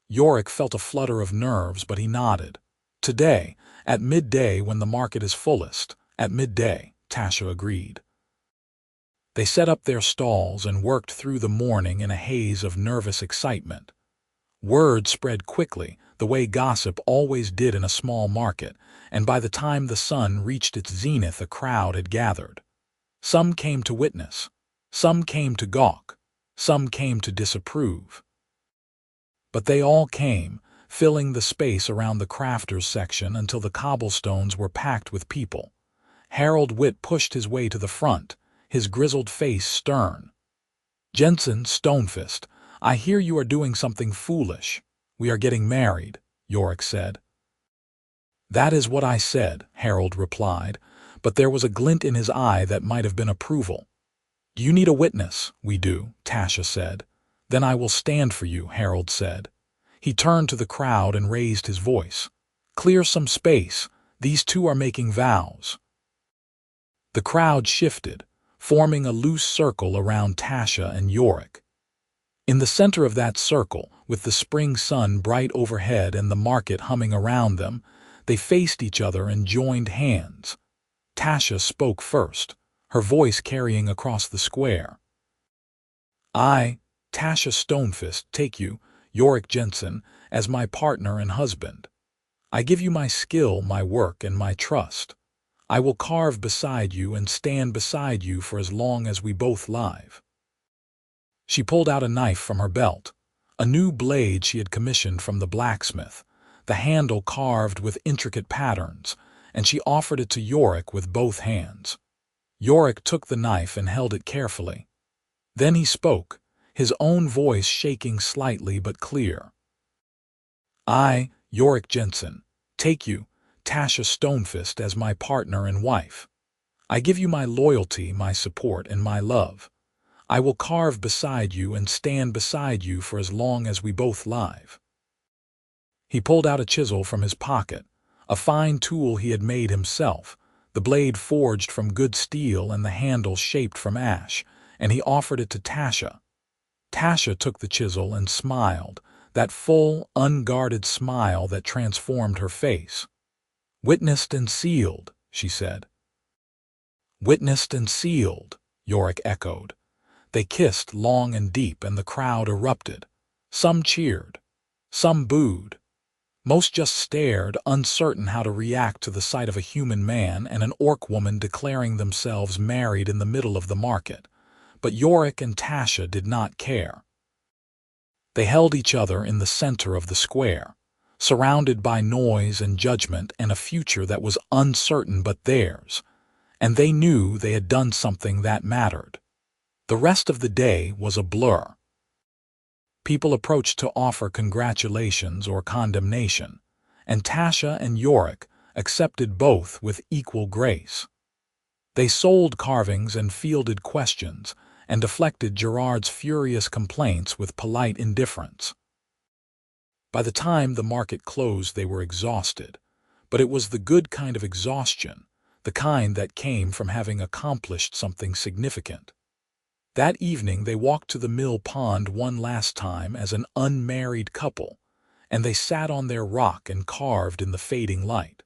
Yorick felt a flutter of nerves, but he nodded. Today, at midday when the market is fullest. At midday, Tasha agreed. They set up their stalls and worked through the morning in a haze of nervous excitement. Word spread quickly, the way gossip always did in a small market, and by the time the sun reached its zenith a crowd had gathered. Some came to witness. Some came to gawk. Some came to disapprove. But they all came, filling the space around the crafters section until the cobblestones were packed with people. Harold Witt pushed his way to the front, his grizzled face stern. Jensen, Stonefist, I hear you are doing something foolish. We are getting married, Yorick said. That is what I said, Harold replied, but there was a glint in his eye that might have been approval. Do you need a witness? We do, Tasha said. Then I will stand for you, Harold said. He turned to the crowd and raised his voice. Clear some space. These two are making vows. The crowd shifted, forming a loose circle around Tasha and Yorick. In the center of that circle, with the spring sun bright overhead and the market humming around them, they faced each other and joined hands. Tasha spoke first, her voice carrying across the square. I, Tasha Stonefist, take you, Yorick Jensen, as my partner and husband. I give you my skill, my work, and my trust. I will carve beside you and stand beside you for as long as we both live. She pulled out a knife from her belt, a new blade she had commissioned from the blacksmith, the handle carved with intricate patterns, and she offered it to Yorick with both hands. Yorick took the knife and held it carefully. Then he spoke, his own voice shaking slightly but clear. I, Yorick Jensen, take you, Tasha Stonefist, as my partner and wife. I give you my loyalty, my support, and my love. I will carve beside you and stand beside you for as long as we both live. He pulled out a chisel from his pocket, a fine tool he had made himself, the blade forged from good steel and the handle shaped from ash, and he offered it to Tasha. Tasha took the chisel and smiled, that full, unguarded smile that transformed her face. Witnessed and sealed, she said. Witnessed and sealed, Yorick echoed. They kissed long and deep, and the crowd erupted. Some cheered. Some booed. Most just stared, uncertain how to react to the sight of a human man and an orc woman declaring themselves married in the middle of the market. But Yorick and Tasha did not care. They held each other in the center of the square, surrounded by noise and judgment and a future that was uncertain but theirs, and they knew they had done something that mattered. The rest of the day was a blur. People approached to offer congratulations or condemnation, and Tasha and Yorick accepted both with equal grace. They sold carvings and fielded questions, and deflected Gerard's furious complaints with polite indifference. By the time the market closed, they were exhausted, but it was the good kind of exhaustion, the kind that came from having accomplished something significant. That evening they walked to the mill pond one last time as an unmarried couple, and they sat on their rock and carved in the fading light.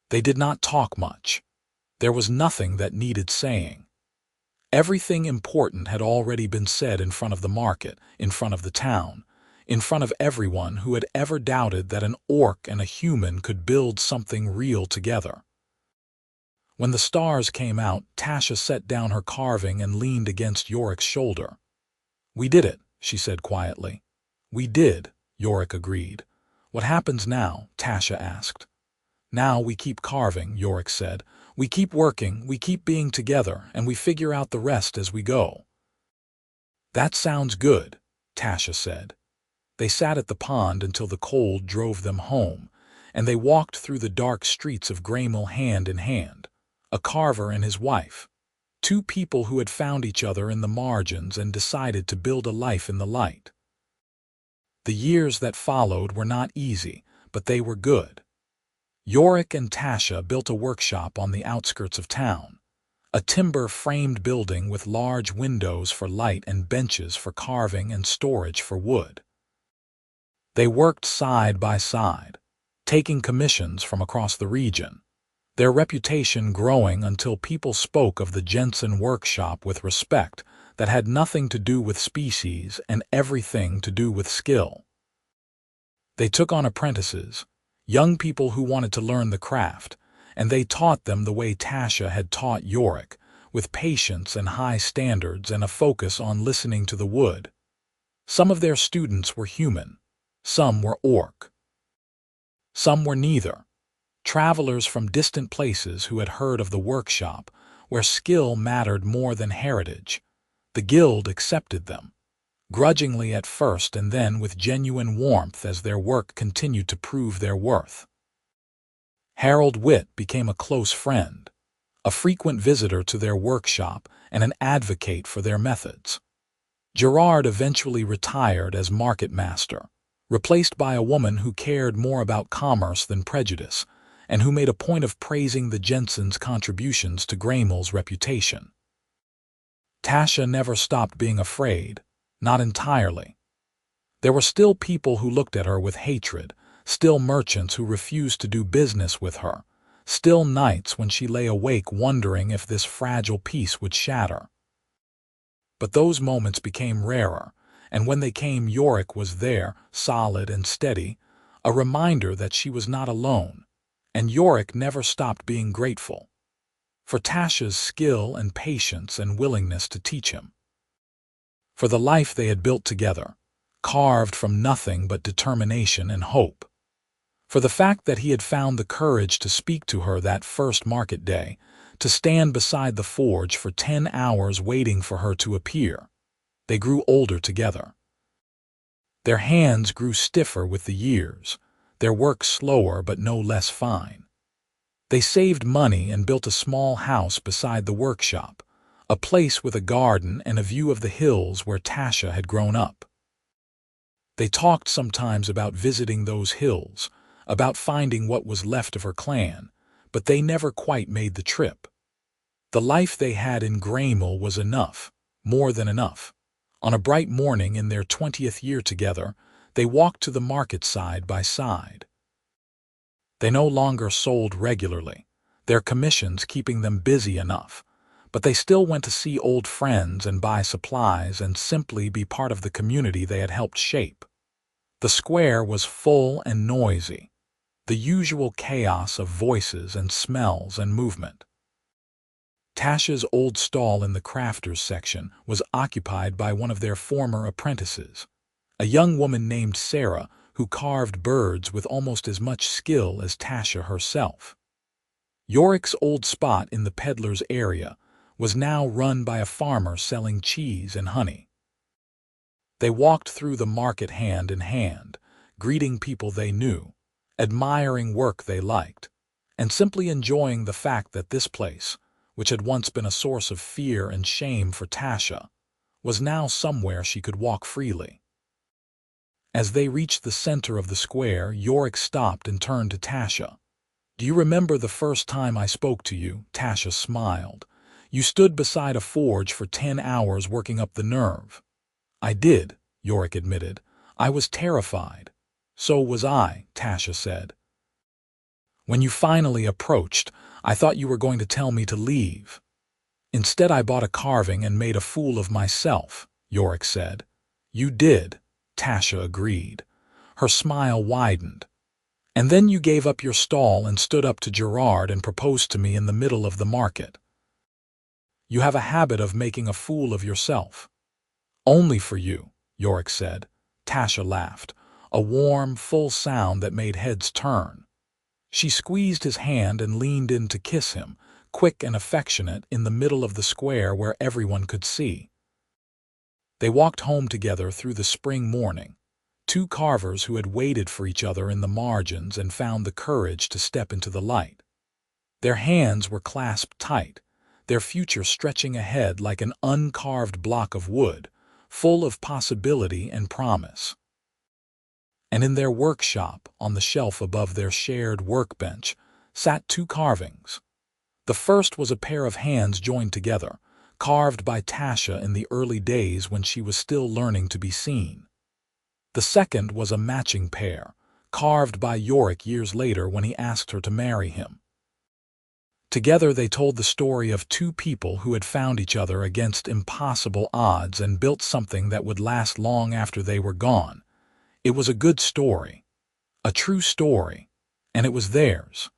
They did not talk much. There was nothing that needed saying. Everything important had already been said in front of the market, in front of the town, in front of everyone who had ever doubted that an orc and a human could build something real together. When the stars came out, Tasha set down her carving and leaned against Yorick's shoulder. We did it, she said quietly. We did, Yorick agreed. "What happens now?" Tasha asked. "Now we keep carving," Yorick said. "We keep working, we keep being together, and we figure out the rest as we go." "That sounds good," Tasha said. They sat at the pond until the cold drove them home, and they walked through the dark streets of Greymill hand in hand, a carver and his wife, two people who had found each other in the margins and decided to build a life in the light. The years that followed were not easy, but they were good. Yorick and Tasha built a workshop on the outskirts of town, a timber-framed building with large windows for light and benches for carving and storage for wood. They worked side by side, taking commissions from across the region, their reputation growing until people spoke of the Jensen workshop with respect that had nothing to do with species and everything to do with skill. They took on apprentices, young people who wanted to learn the craft, and they taught them the way Tasha had taught Yorick, with patience and high standards and a focus on listening to the wood. Some of their students were human, some were orc. Some were neither, travelers from distant places who had heard of the workshop, where skill mattered more than heritage. The guild accepted them, grudgingly at first and then with genuine warmth as their work continued to prove their worth. Harold Witt became a close friend, a frequent visitor to their workshop and an advocate for their methods. Gerard eventually retired as market master, replaced by a woman who cared more about commerce than prejudice, and who made a point of praising the Jensens' contributions to Greymill's reputation. Tasha never stopped being afraid, not entirely. There were still people who looked at her with hatred, still merchants who refused to do business with her, still nights when she lay awake wondering if this fragile piece would shatter. But those moments became rarer, and when they came, Yorick was there, solid and steady, a reminder that she was not alone, and Yorick never stopped being grateful for Tasha's skill and patience and willingness to teach him, for the life they had built together, carved from nothing but determination and hope, for the fact that he had found the courage to speak to her that first market day, to stand beside the forge for 10 hours waiting for her to appear. They grew older together. Their hands grew stiffer with the years, their work slower but no less fine. They saved money and built a small house beside the workshop, a place with a garden and a view of the hills where Tasha had grown up. They talked sometimes about visiting those hills, about finding what was left of her clan, but they never quite made the trip. The life they had in Greymill was enough, more than enough. On a bright morning in their 20th year together, they walked to the market side by side. They no longer sold regularly, their commissions keeping them busy enough, but they still went to see old friends and buy supplies and simply be part of the community they had helped shape. The square was full and noisy, the usual chaos of voices and smells and movement. Tasha's old stall in the crafters section was occupied by one of their former apprentices, a young woman named Sarah who carved birds with almost as much skill as Tasha herself. Yorick's old spot in the peddler's area was now run by a farmer selling cheese and honey. They walked through the market hand in hand, greeting people they knew, admiring work they liked, and simply enjoying the fact that this place, which had once been a source of fear and shame for Tasha, was now somewhere she could walk freely. As they reached the center of the square, Yorick stopped and turned to Tasha. "Do you remember the first time I spoke to you?" Tasha smiled. "You stood beside a forge for 10 hours working up the nerve." "I did," Yorick admitted. "I was terrified." "So was I," Tasha said. "When you finally approached, I thought you were going to tell me to leave. Instead, I bought a carving and made a fool of myself," Yorick said. "You did," Tasha agreed. Her smile widened. "And then you gave up your stall and stood up to Gerard and proposed to me in the middle of the market. You have a habit of making a fool of yourself." "Only for you," Yorick said. Tasha laughed. a warm, full sound that made heads turn. She squeezed his hand and leaned in to kiss him, quick and affectionate, in the middle of the square where everyone could see. They walked home together through the spring morning, two carvers who had waited for each other in the margins and found the courage to step into the light. Their hands were clasped tight, their future stretching ahead like an uncarved block of wood, full of possibility and promise. And in their workshop, on the shelf above their shared workbench, sat two carvings. The first was a pair of hands joined together, carved by Tasha in the early days when she was still learning to be seen. The second was a matching pair, carved by Yorick years later when he asked her to marry him. Together they told the story of two people who had found each other against impossible odds and built something that would last long after they were gone. It was a good story, a true story, and it was theirs.